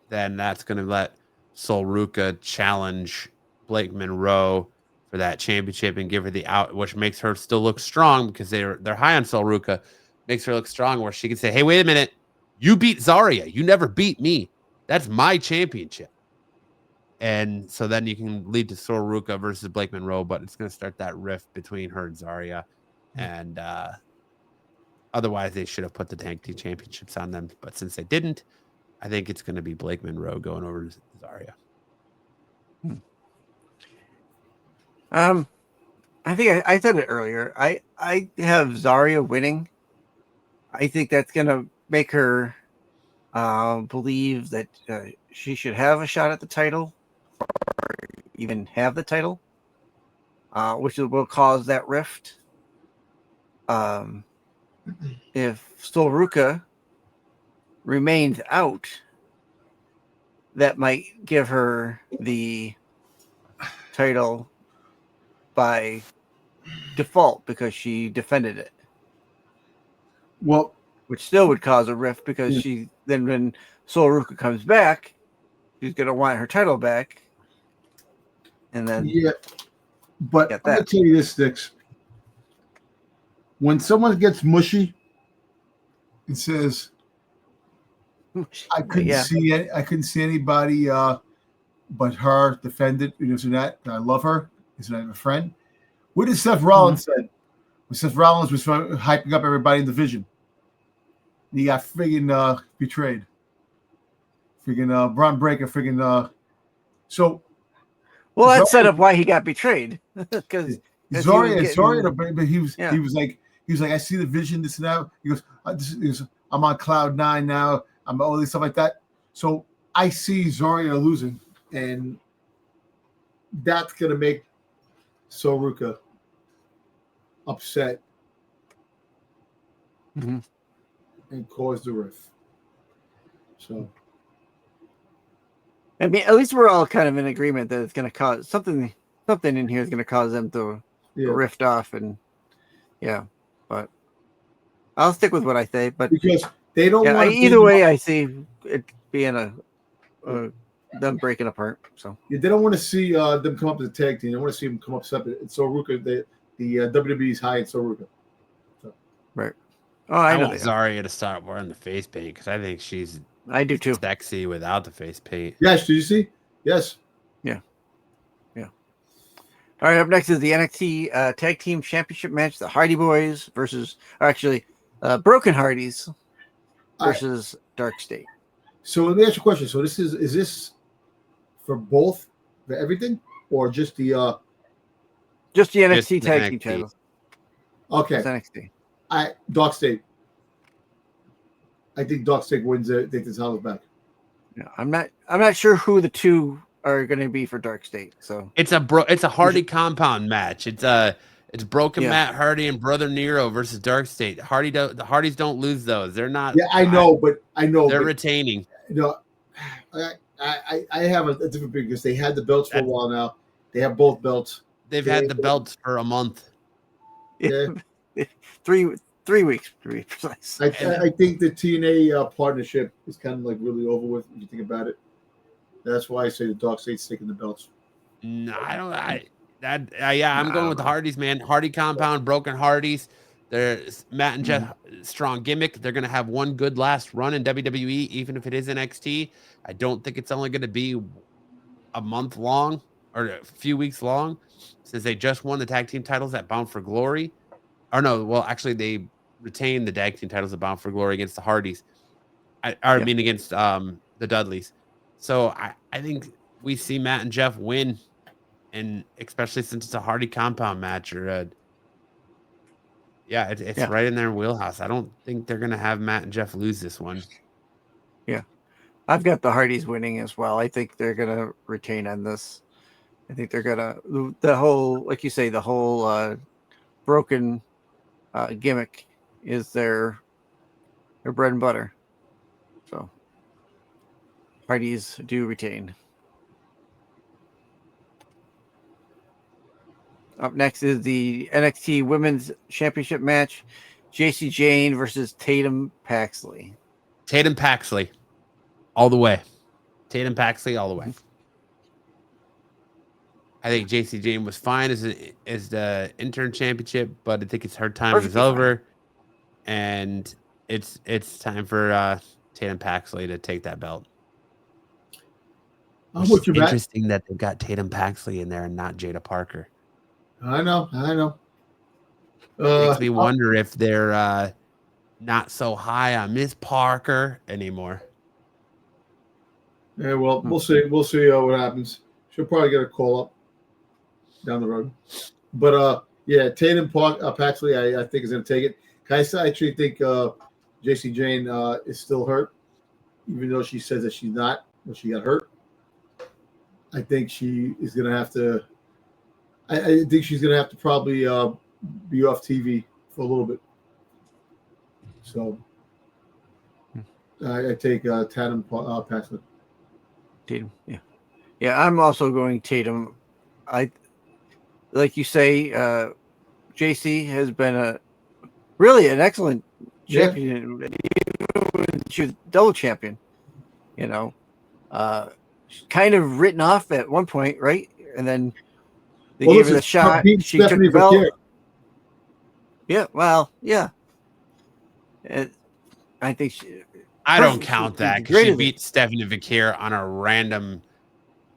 then that's going to let Sol Ruka challenge Blake Monroe for that championship and give her the out, which makes her still look strong because they're high on Sol Ruka, makes her look strong where she can say, hey, wait a minute, you beat Zarya. You never beat me. That's my championship. And so then you can lead to Sol Ruka versus Blake Monroe, but it's going to start that rift between her and Zarya. And otherwise, they should have put the tag team championships on them. But since they didn't, I think it's going to be Blake Monroe going over to Zarya. I think I said it earlier. I have Zarya winning. I think that's going to make her believe that she should have a shot at the title or even have the title, which will cause that rift. If Sol Ruka remains out, that might give her the title by default because she defended it. Well, which still would cause a rift because she then when Sol Ruka comes back, she's gonna want her title back. And then but I'm gonna tell you this, Sticks. When someone gets mushy and says, I couldn't see anybody but her defend it, you know, so that I love her, is that a friend? What did Seth Rollins said? When Seth Rollins was hyping up everybody in the division. He got friggin' betrayed. Friggin' Braun Breaker, so. Well, that set up why he got betrayed. Because Zarya, but he was like, I see the vision, this and that. He goes, I'm on cloud 9 now. I'm all this stuff like that. So I see Zarya losing, and that's gonna make Sol Ruka upset. And cause the rift. So, I mean, at least we're all kind of in agreement that it's going to cause something in here is going to cause them to rift off, and but I'll stick with what I say. But because they don't want either way, I see it being them breaking apart. So they don't want to see them come up as a tag team. They want to see them come up separate. And Sol Ruka, the WWE's high in Sol Ruka. So. Right. Oh, I want Zarya to start wearing the face paint because I think she's sexy without the face paint. Yes, did you see? Yes. Yeah. All right, up next is the NXT Tag Team Championship match. The Hardy Boys Broken Hardys versus Dark State. So let me ask you a question. So this is this for both, for everything, or just the NXT Tag Team titles? Okay. It's NXT. Dark State. I think Dark State wins it. Take the title back. Yeah, I'm not sure who the two are going to be for Dark State. So it's a Hardy compound match. It's Broken Matt Hardy and Brother Nero versus Dark State. The Hardys don't lose those. They're not. Yeah, I know. They're retaining. You know, I have a different thing because they had the belts for a while now. They have both belts. They've had the belts for a month. Yeah. 3 weeks to be precise. I think the TNA partnership is kind of like really over with if you think about it. That's why I say the Dark State's taking the belts. No, I don't. I'm going with the Hardys, man. Hardy compound, Broken Hardys. There's Matt and Jeff, strong gimmick. They're going to have one good last run in WWE, even if it is NXT. I don't think it's only going to be a month long or a few weeks long, since they just won the tag team titles at Bound for Glory. Or no, well, actually, they retained the tag team titles at Bound for Glory against the Hardys. I mean, against the Dudleys. So I think we see Matt and Jeff win, and especially since it's a Hardy compound match, or it's right in their wheelhouse. I don't think they're gonna have Matt and Jeff lose this one. Yeah, I've got the Hardys winning as well. I think they're gonna retain on this. I think they're gonna the whole, like you say, the whole broken gimmick is their bread and butter. So Hardys do retain. Up next is the NXT Women's Championship match. JC Jane versus Tatum Paxley. Tatum Paxley, all the way. Tatum Paxley, all the way. I think JC Jane was fine as the intern championship, but I think it's her time is over, and it's time for Tatum Paxley to take that belt. It's interesting that they've got Tatum Paxley in there and not Jada Parker. I know. Makes me wonder if they're not so high on Miss Parker anymore. Yeah, well, we'll see. We'll see what happens. She'll probably get a call up down the road. But Tatum Paxley, I think is going to take it. I actually think JC Jane is still hurt, even though she says that she's not when she got hurt. I think she is going to have to. I think she's going to have to probably be off TV for a little bit. So I take Tatum Paxley. Tatum, yeah. I'm also going Tatum. I like you say, JC has been really an excellent champion. She was double champion. Kind of written off at one point, right? And then they gave her the shot. She took the belt. Yeah, well, yeah. I think I don't count that because she beat Stephanie Vaquer on a random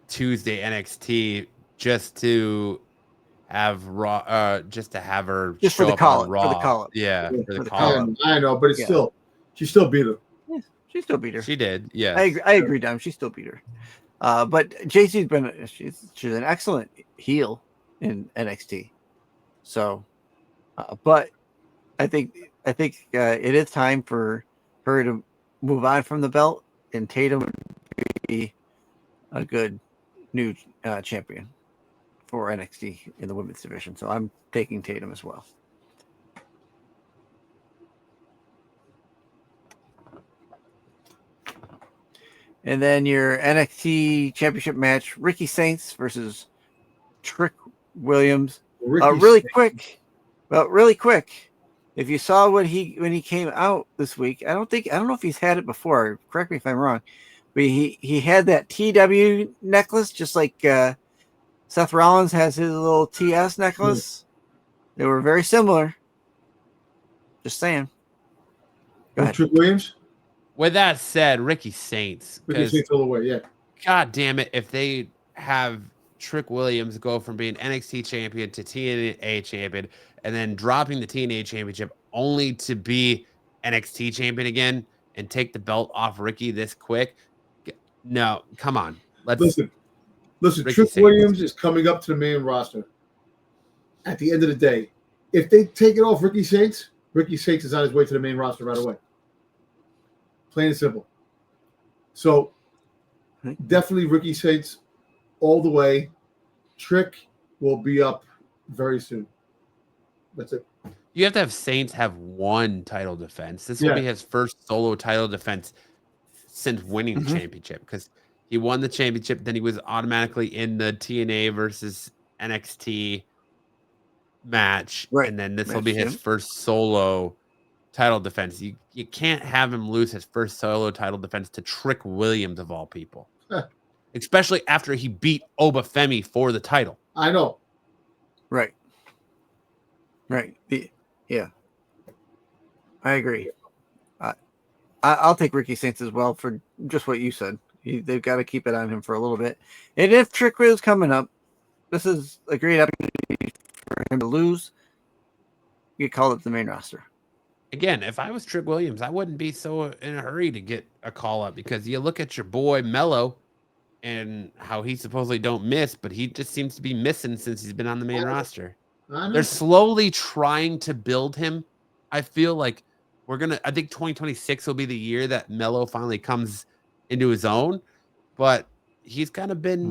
Tuesday NXT just to have Raw, just to have her just show for the up call on Raw. for the call up. Yeah, for the call up. I know, but it's still, she still beat her. Yeah, she still beat her. She did. Yeah, I agree, Dom. She still beat her. But JC's been she's an excellent heel in NXT. So, but I think it is time for her to move on from the belt, and Tatum would be a good new champion for NXT in the women's division. So I'm taking Tatum as well. And then your NXT Championship match, Ricky Saints versus Trick Williams. Really quick. If you saw when he came out this week, I don't know if he's had it before. Correct me if I'm wrong, but he had that TW necklace, just like Seth Rollins has his little TS necklace. They were very similar. Just saying. Go ahead. Trick Williams. With that said, Ricky Saints. Ricky Saints all the way, yeah. God damn it! If they have Trick Williams go from being NXT champion to TNA champion, and then dropping the TNA championship only to be NXT champion again and take the belt off Ricky this quick. No, come on. Listen. Trick Williams is coming up to the main roster. At the end of the day, if they take it off Ricky Saints is on his way to the main roster right away. Plain and simple. So definitely Ricky Saints all the way. Trick will be up very soon. That's it. You have to have Saints have one title defense. This will be his first solo title defense since winning the championship, because he won the championship, then he was automatically in the TNA versus NXT match, and then this will be his first solo title defense. You can't have him lose his first solo title defense to Trick Williams of all people, especially after he beat Obafemi for the title. I know. Right. Yeah. I agree. I'll take Ricky Saints as well for just what you said. They've got to keep it on him for a little bit. And if Trick Will's coming up, this is a great opportunity for him to lose. Get called up to the main roster. Again, if I was Trick Williams, I wouldn't be so in a hurry to get a call up because you look at your boy Mello and how he supposedly don't miss, but he just seems to be missing since he's been on the main roster. They're slowly trying to build him. I feel like I think 2026 will be the year that Mello finally comes into his own, but he's kind of been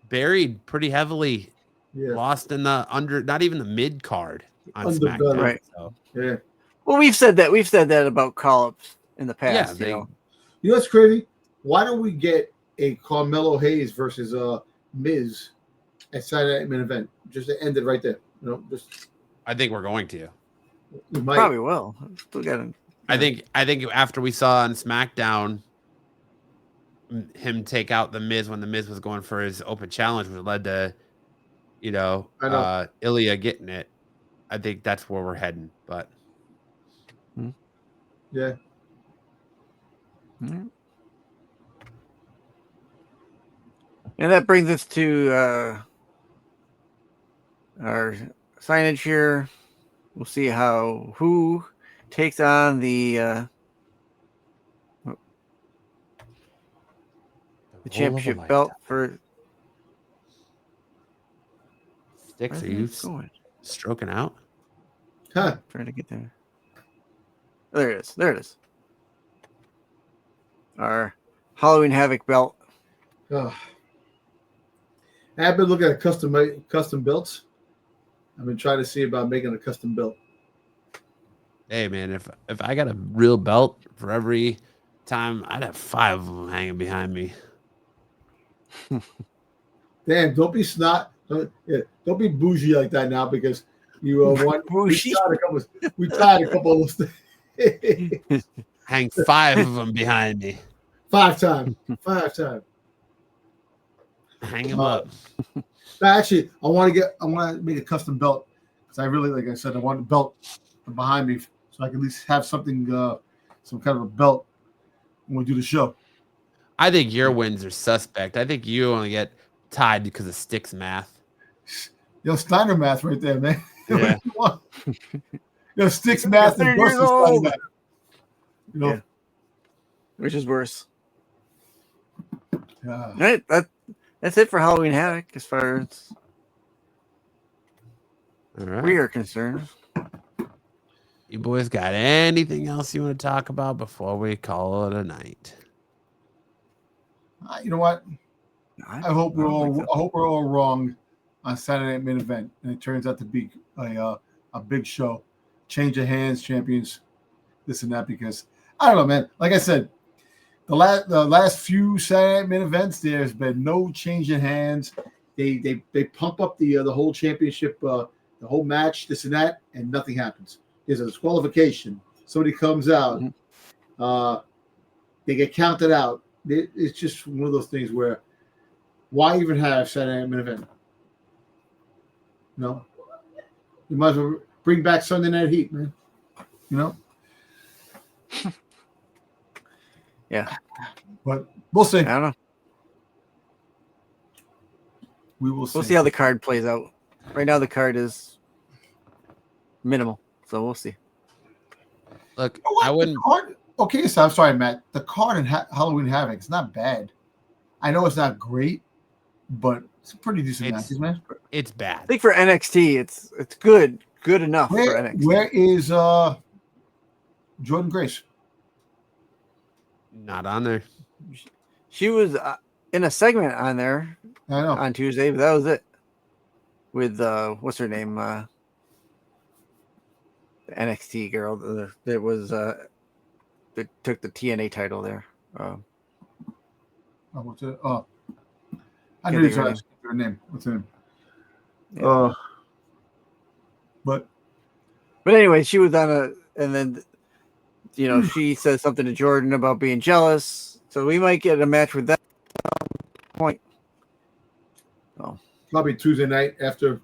buried pretty heavily, lost in the not even the mid card on SmackDown. Right. So. Yeah. Well, we've said that about call-ups in the past. Yeah, you know what's crazy? Why don't we get a Carmelo Hayes versus Miz at Saturday Night Main Event? Just to end it right there. I think we're going to. Probably will. Still got him. I think after we saw on SmackDown him take out the Miz when the Miz was going for his open challenge, which led to Ilya getting it. I think that's where we're heading. But yeah. And that brings us to our signage here. We'll see who takes on the championship belt for Sticks. Are you stroking out? Huh. Trying to get there. There it is. Our Halloween Havoc belt. I've been looking at custom belts. I've been trying to see about making a custom belt. Hey man, if I got a real belt for every time, I'd have 5 of them hanging behind me. Damn! Don't be snot. Don't be bougie like that now because you want. We tied a couple of things. Hang 5 of them behind me. 5 times. Hang them up. Actually, I want to make a custom belt because I really, like I said, I want a belt behind me so I can at least have something, some kind of a belt when we do the show. I think your wins are suspect. I think you only get tied because of Sticks math. Steiner math right there, man. Yeah. Sticks math is worse than Steiner math. Yeah. Which is worse. Yeah. Right. That's it for Halloween Havoc as far as we are concerned. You boys got anything else you want to talk about before we call it a night? You know what? I hope we're all wrong on Saturday Night Main Event, and it turns out to be a big show, change of hands, champions, this and that. Because I don't know, man. Like I said, the last few Saturday Night Main Events, there's been no change in hands. They pump up the whole championship, the whole match, this and that, and nothing happens. There's a disqualification. Somebody comes out, they get counted out. It's just one of those things where, why even have Saturday Night Main Event? No, you might as well bring back Sunday Night Heat, man. Yeah, but we'll see. I don't know. We will see. We'll see how the card plays out. Right now, the card is minimal, so we'll see. Look, I wouldn't. Okay, so I'm sorry, Matt. The card in Halloween Havoc is not bad. I know it's not great, but it's pretty decent matches, man. It's bad. I think for NXT, it's good enough for NXT. Where is Jordan Grace? Not on there. She was in a segment on there. I know. On Tuesday, but that was it. With what's her name? The NXT girl that was that took the TNA title there. What's it? I knew you tried to skip her name. What's her name? Yeah. But anyway, she was on and then she says something to Jordan about being jealous. So we might get a match with that point. Oh, probably Tuesday night after.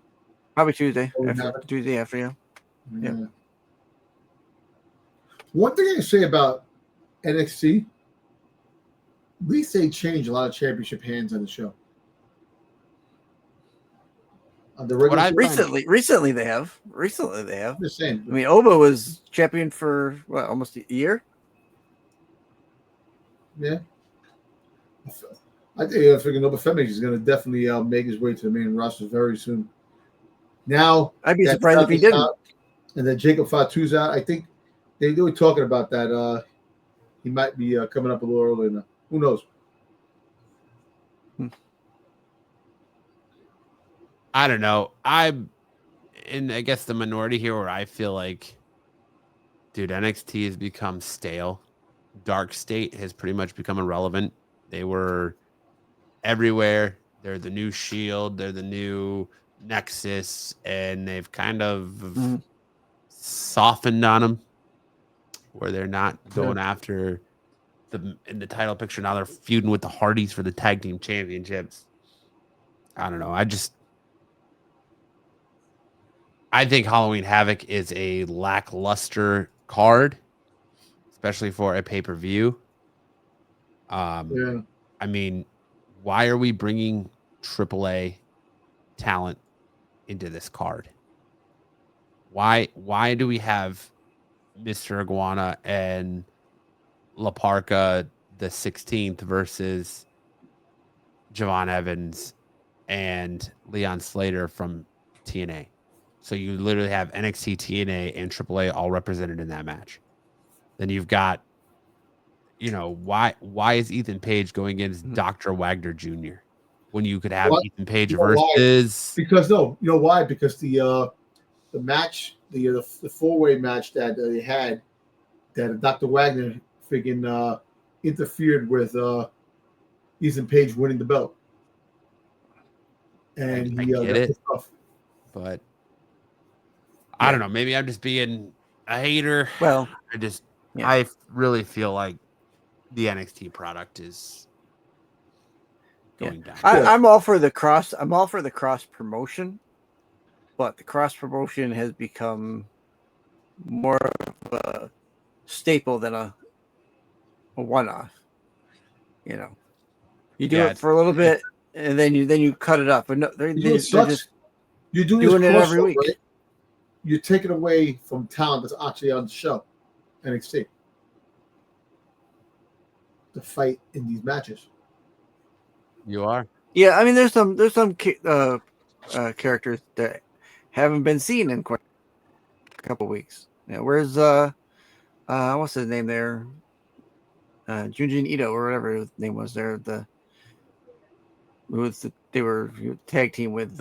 Probably Tuesday after you. Yeah. One thing I can say about NXT, at least they changed a lot of championship hands on the show. On the regular recently they have. I'm just saying. I mean, Oba was champion for what, almost a year. Yeah. I think Nova Femi is going to definitely make his way to the main roster very soon. Now, I'd be surprised if he didn't. Out, and then Jacob Fatu's out. I think they were talking about that. He might be coming up a little early now. Who knows? I don't know. I'm in, I guess, the minority here where I feel like, dude, NXT has become stale. Dark State has pretty much become irrelevant. They were everywhere. They're the new Shield. They're the new Nexus. And they've kind of softened on them where they're not going after in the title picture. Now they're feuding with the Hardys for the Tag Team Championships. I don't know. I think Halloween Havoc is a lackluster card, especially for a pay-per-view. I mean, why are we bringing AAA talent into this card? Why do we have Mr. Iguana and La Parca the 16th versus Javon Evans and Leon Slater from TNA? So you literally have NXT, TNA, and AAA all represented in that match. Then you've got, why is Ethan Page going against Dr. Wagner Jr. when you could have Ethan Page versus? Because you know why? Because the match, the four-way match that they had, that Dr. Wagner freaking interfered with Ethan Page winning the belt, and I get it, but I don't know. Maybe I'm just being a hater. Well, I really feel like the NXT product is going down. I'm all for the cross. I'm all for the cross promotion, but the cross promotion has become more of a staple than a one-off. You do it for a little bit, and then you cut it up. But no, they're just you're doing it every week. Right? You're taking away from talent that's actually on the show, NXT, to fight in these matches. You are. Yeah, I mean, there's some characters that haven't been seen in quite a couple weeks. Where's what's his name there? Junjin Ito or whatever his name was there. They were tag team with.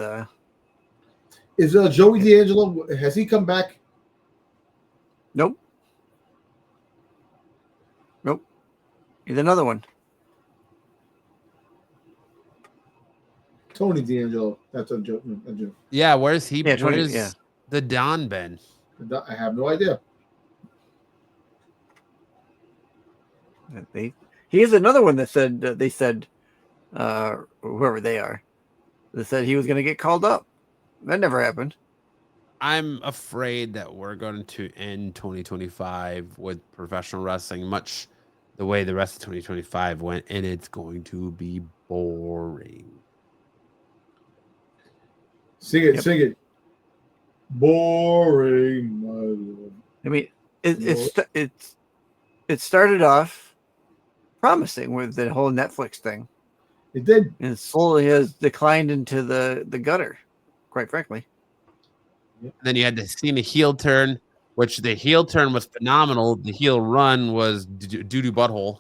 Is Joey D'Angelo? Has he come back? Nope. He's another one. Tony D'Angelo. That's a joke. Yeah, where's he? Yeah, where's the Don been? I have no idea. He is another one that said they said whoever they are, they said he was going to get called up. That never happened. I'm afraid that we're going to end 2025 with professional wrestling much the way the rest of 2025 went, and it's going to be boring. Sing it. Boring. I mean, it started off promising with the whole Netflix thing. It did, and it slowly has declined into the gutter. Quite frankly. Then you had to see the heel turn, which the heel turn was phenomenal. The heel run was doo-doo butthole.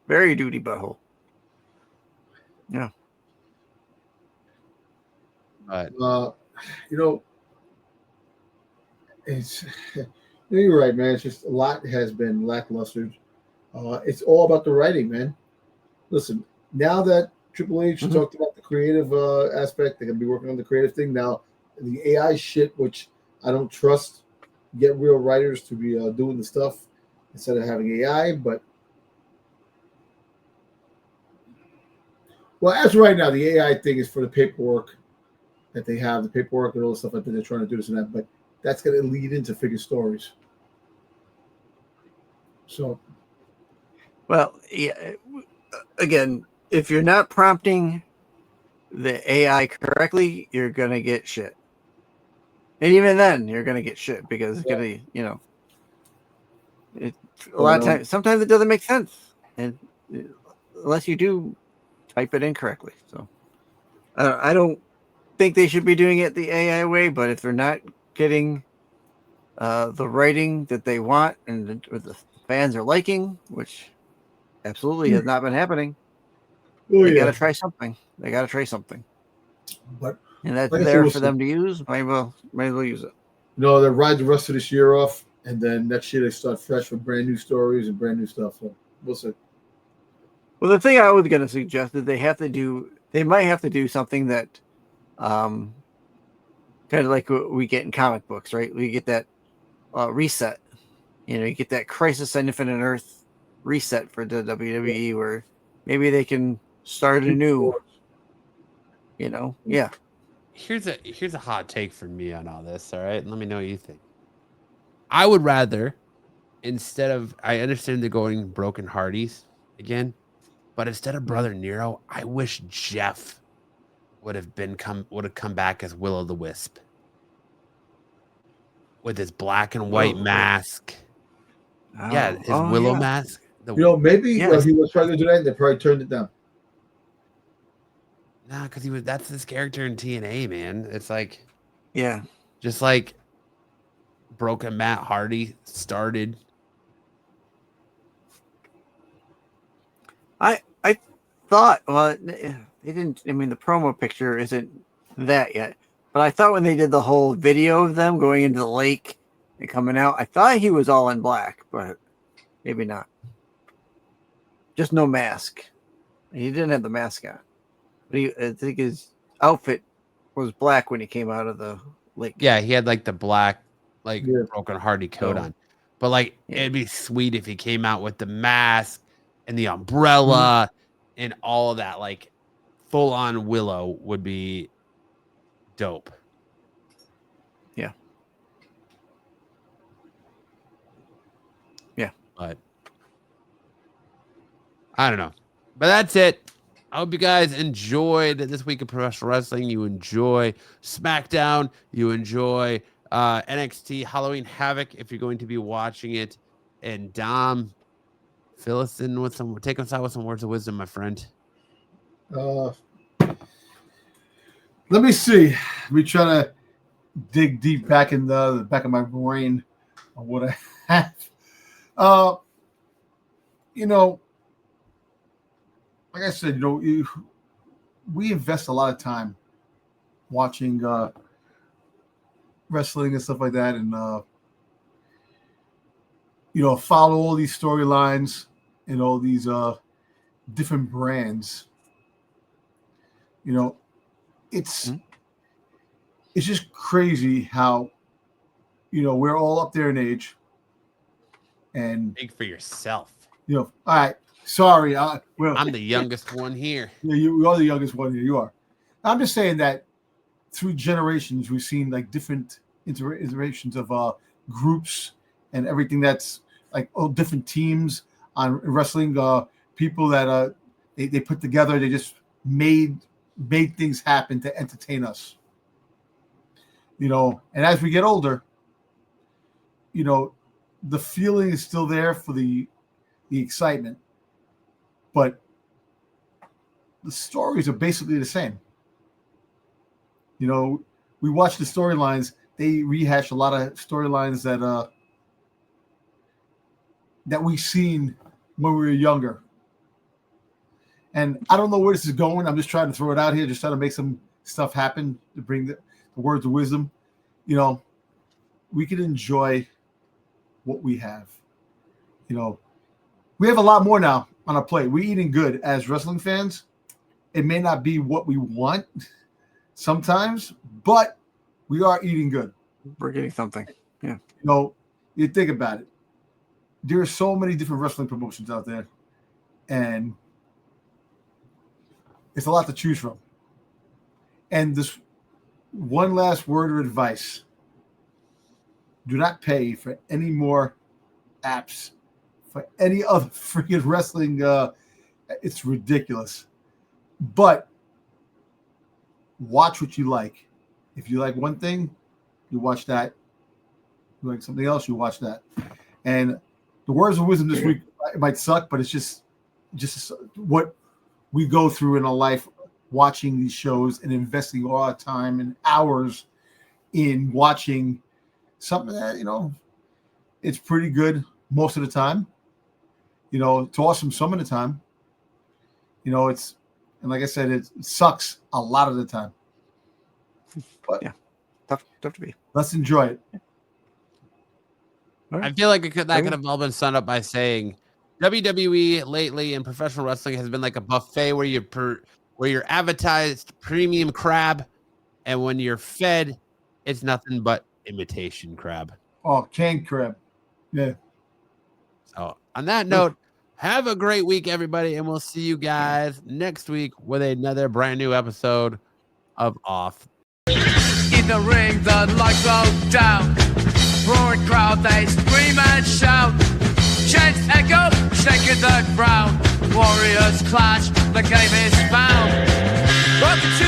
Very doo-doo butthole. Yeah. But it's you're right, man. It's just a lot has been lackluster. It's all about the writing, man. Listen, now that Triple H talked about the creative aspect, they're gonna be working on the creative thing now. The AI shit, which I don't trust, get real writers to be doing the stuff instead of having AI. But as right now, the AI thing is for the paperwork that they have, the paperwork and all the stuff like that they're trying to do this and that. But that's gonna lead into figure stories. So, Well, yeah. Again, if you're not prompting the AI correctly, you're gonna get shit. And even then, you're gonna get shit because it's gonna, it, a lot of times, sometimes it doesn't make sense, and unless you do type it in correctly. So, I don't think they should be doing it the AI way. But if they're not getting the writing that they want and the fans are liking, which absolutely has not been happening, they got to try something. They got to try something. But And that's like I said, there we'll for see. them to use. Might as well use it. They'll ride the rest of this year off, and then next year they start fresh with brand new stories and brand new stuff. So we'll see. Well, the thing I was going to suggest is they might have to do something that, kind of like what we get in comic books, right? We get that reset. You get that Crisis on Infinite Earth reset for the WWE, where maybe they can start anew. Yeah. Here's a hot take from me on all this. All right, let me know what you think. I would rather, instead of, I understand they're going Broken Hardys again, but instead of Brother Nero, I wish Jeff would have come back as Will o' the Wisp with his black and white mask. Yeah, his Willow mask. Maybe he was trying to do that, and they probably turned it down. Nah, because that's his character in TNA, man. It's like, yeah, just like Broken Matt Hardy started. I thought, well, they didn't. I mean, the promo picture isn't that yet, but I thought when they did the whole video of them going into the lake and coming out, I thought he was all in black, but maybe not. Just no mask. He didn't have the mask on. But I think his outfit was black when he came out of the lake. Yeah, he had like the black, Broken Hardy coat on. But it'd be sweet if he came out with the mask and the umbrella and all of that. Like full on Willow would be dope. Yeah. Yeah. But I don't know. But that's it. I hope you guys enjoyed this week of professional wrestling. You enjoy SmackDown. You enjoy NXT Halloween Havoc if you're going to be watching it. And Dom, fill us in with take us out with some words of wisdom, my friend. Let me see. We try to dig deep back in the back of my brain on what I have. Like I said, we invest a lot of time watching wrestling and stuff like that, and follow all these storylines and all these different brands. It's just crazy how we're all up there in age, and Speak for yourself. all right. Sorry, I'm the youngest one here. Yeah, you are the youngest one here. You are. I'm just saying that through generations, we've seen like different iterations of groups and everything that's like all different teams on wrestling. People that they put together. They just made things happen to entertain us. And as we get older, the feeling is still there for the excitement. But the stories are basically the same. We watch the storylines. They rehash a lot of storylines that we've seen when we were younger. And I don't know where this is going. I'm just trying to throw it out here, just trying to make some stuff happen to bring the words of wisdom. We can enjoy what we have. We have a lot more now on our plate. We're eating good as wrestling fans. It may not be what we want sometimes, but we are eating good. We're getting something. Yeah. You think about it. There are so many different wrestling promotions out there, and it's a lot to choose from. And this one last word of advice: do not pay for any more apps for any other freaking wrestling. It's ridiculous. But watch what you like. If you like one thing, you watch that. If you like something else, you watch that. And the words of wisdom this week, it might suck, but it's just what we go through in our life watching these shows and investing all our time and hours in watching something that, it's pretty good most of the time. It's awesome some of the time. And like I said, it sucks a lot of the time. But yeah, tough to be. Let's enjoy it. I feel like that could have all been summed up by saying WWE lately in professional wrestling has been like a buffet where you're advertised premium crab, and when you're fed, it's nothing but imitation crab. Oh, canned crab. Yeah. So on that note, have a great week, everybody, and we'll see you guys next week with another brand new episode of Off. In the ring, the lights go down. Roaring crowd, they scream and shout. Chants echo, shaking the ground. Warriors clash, the game is found. Welcome to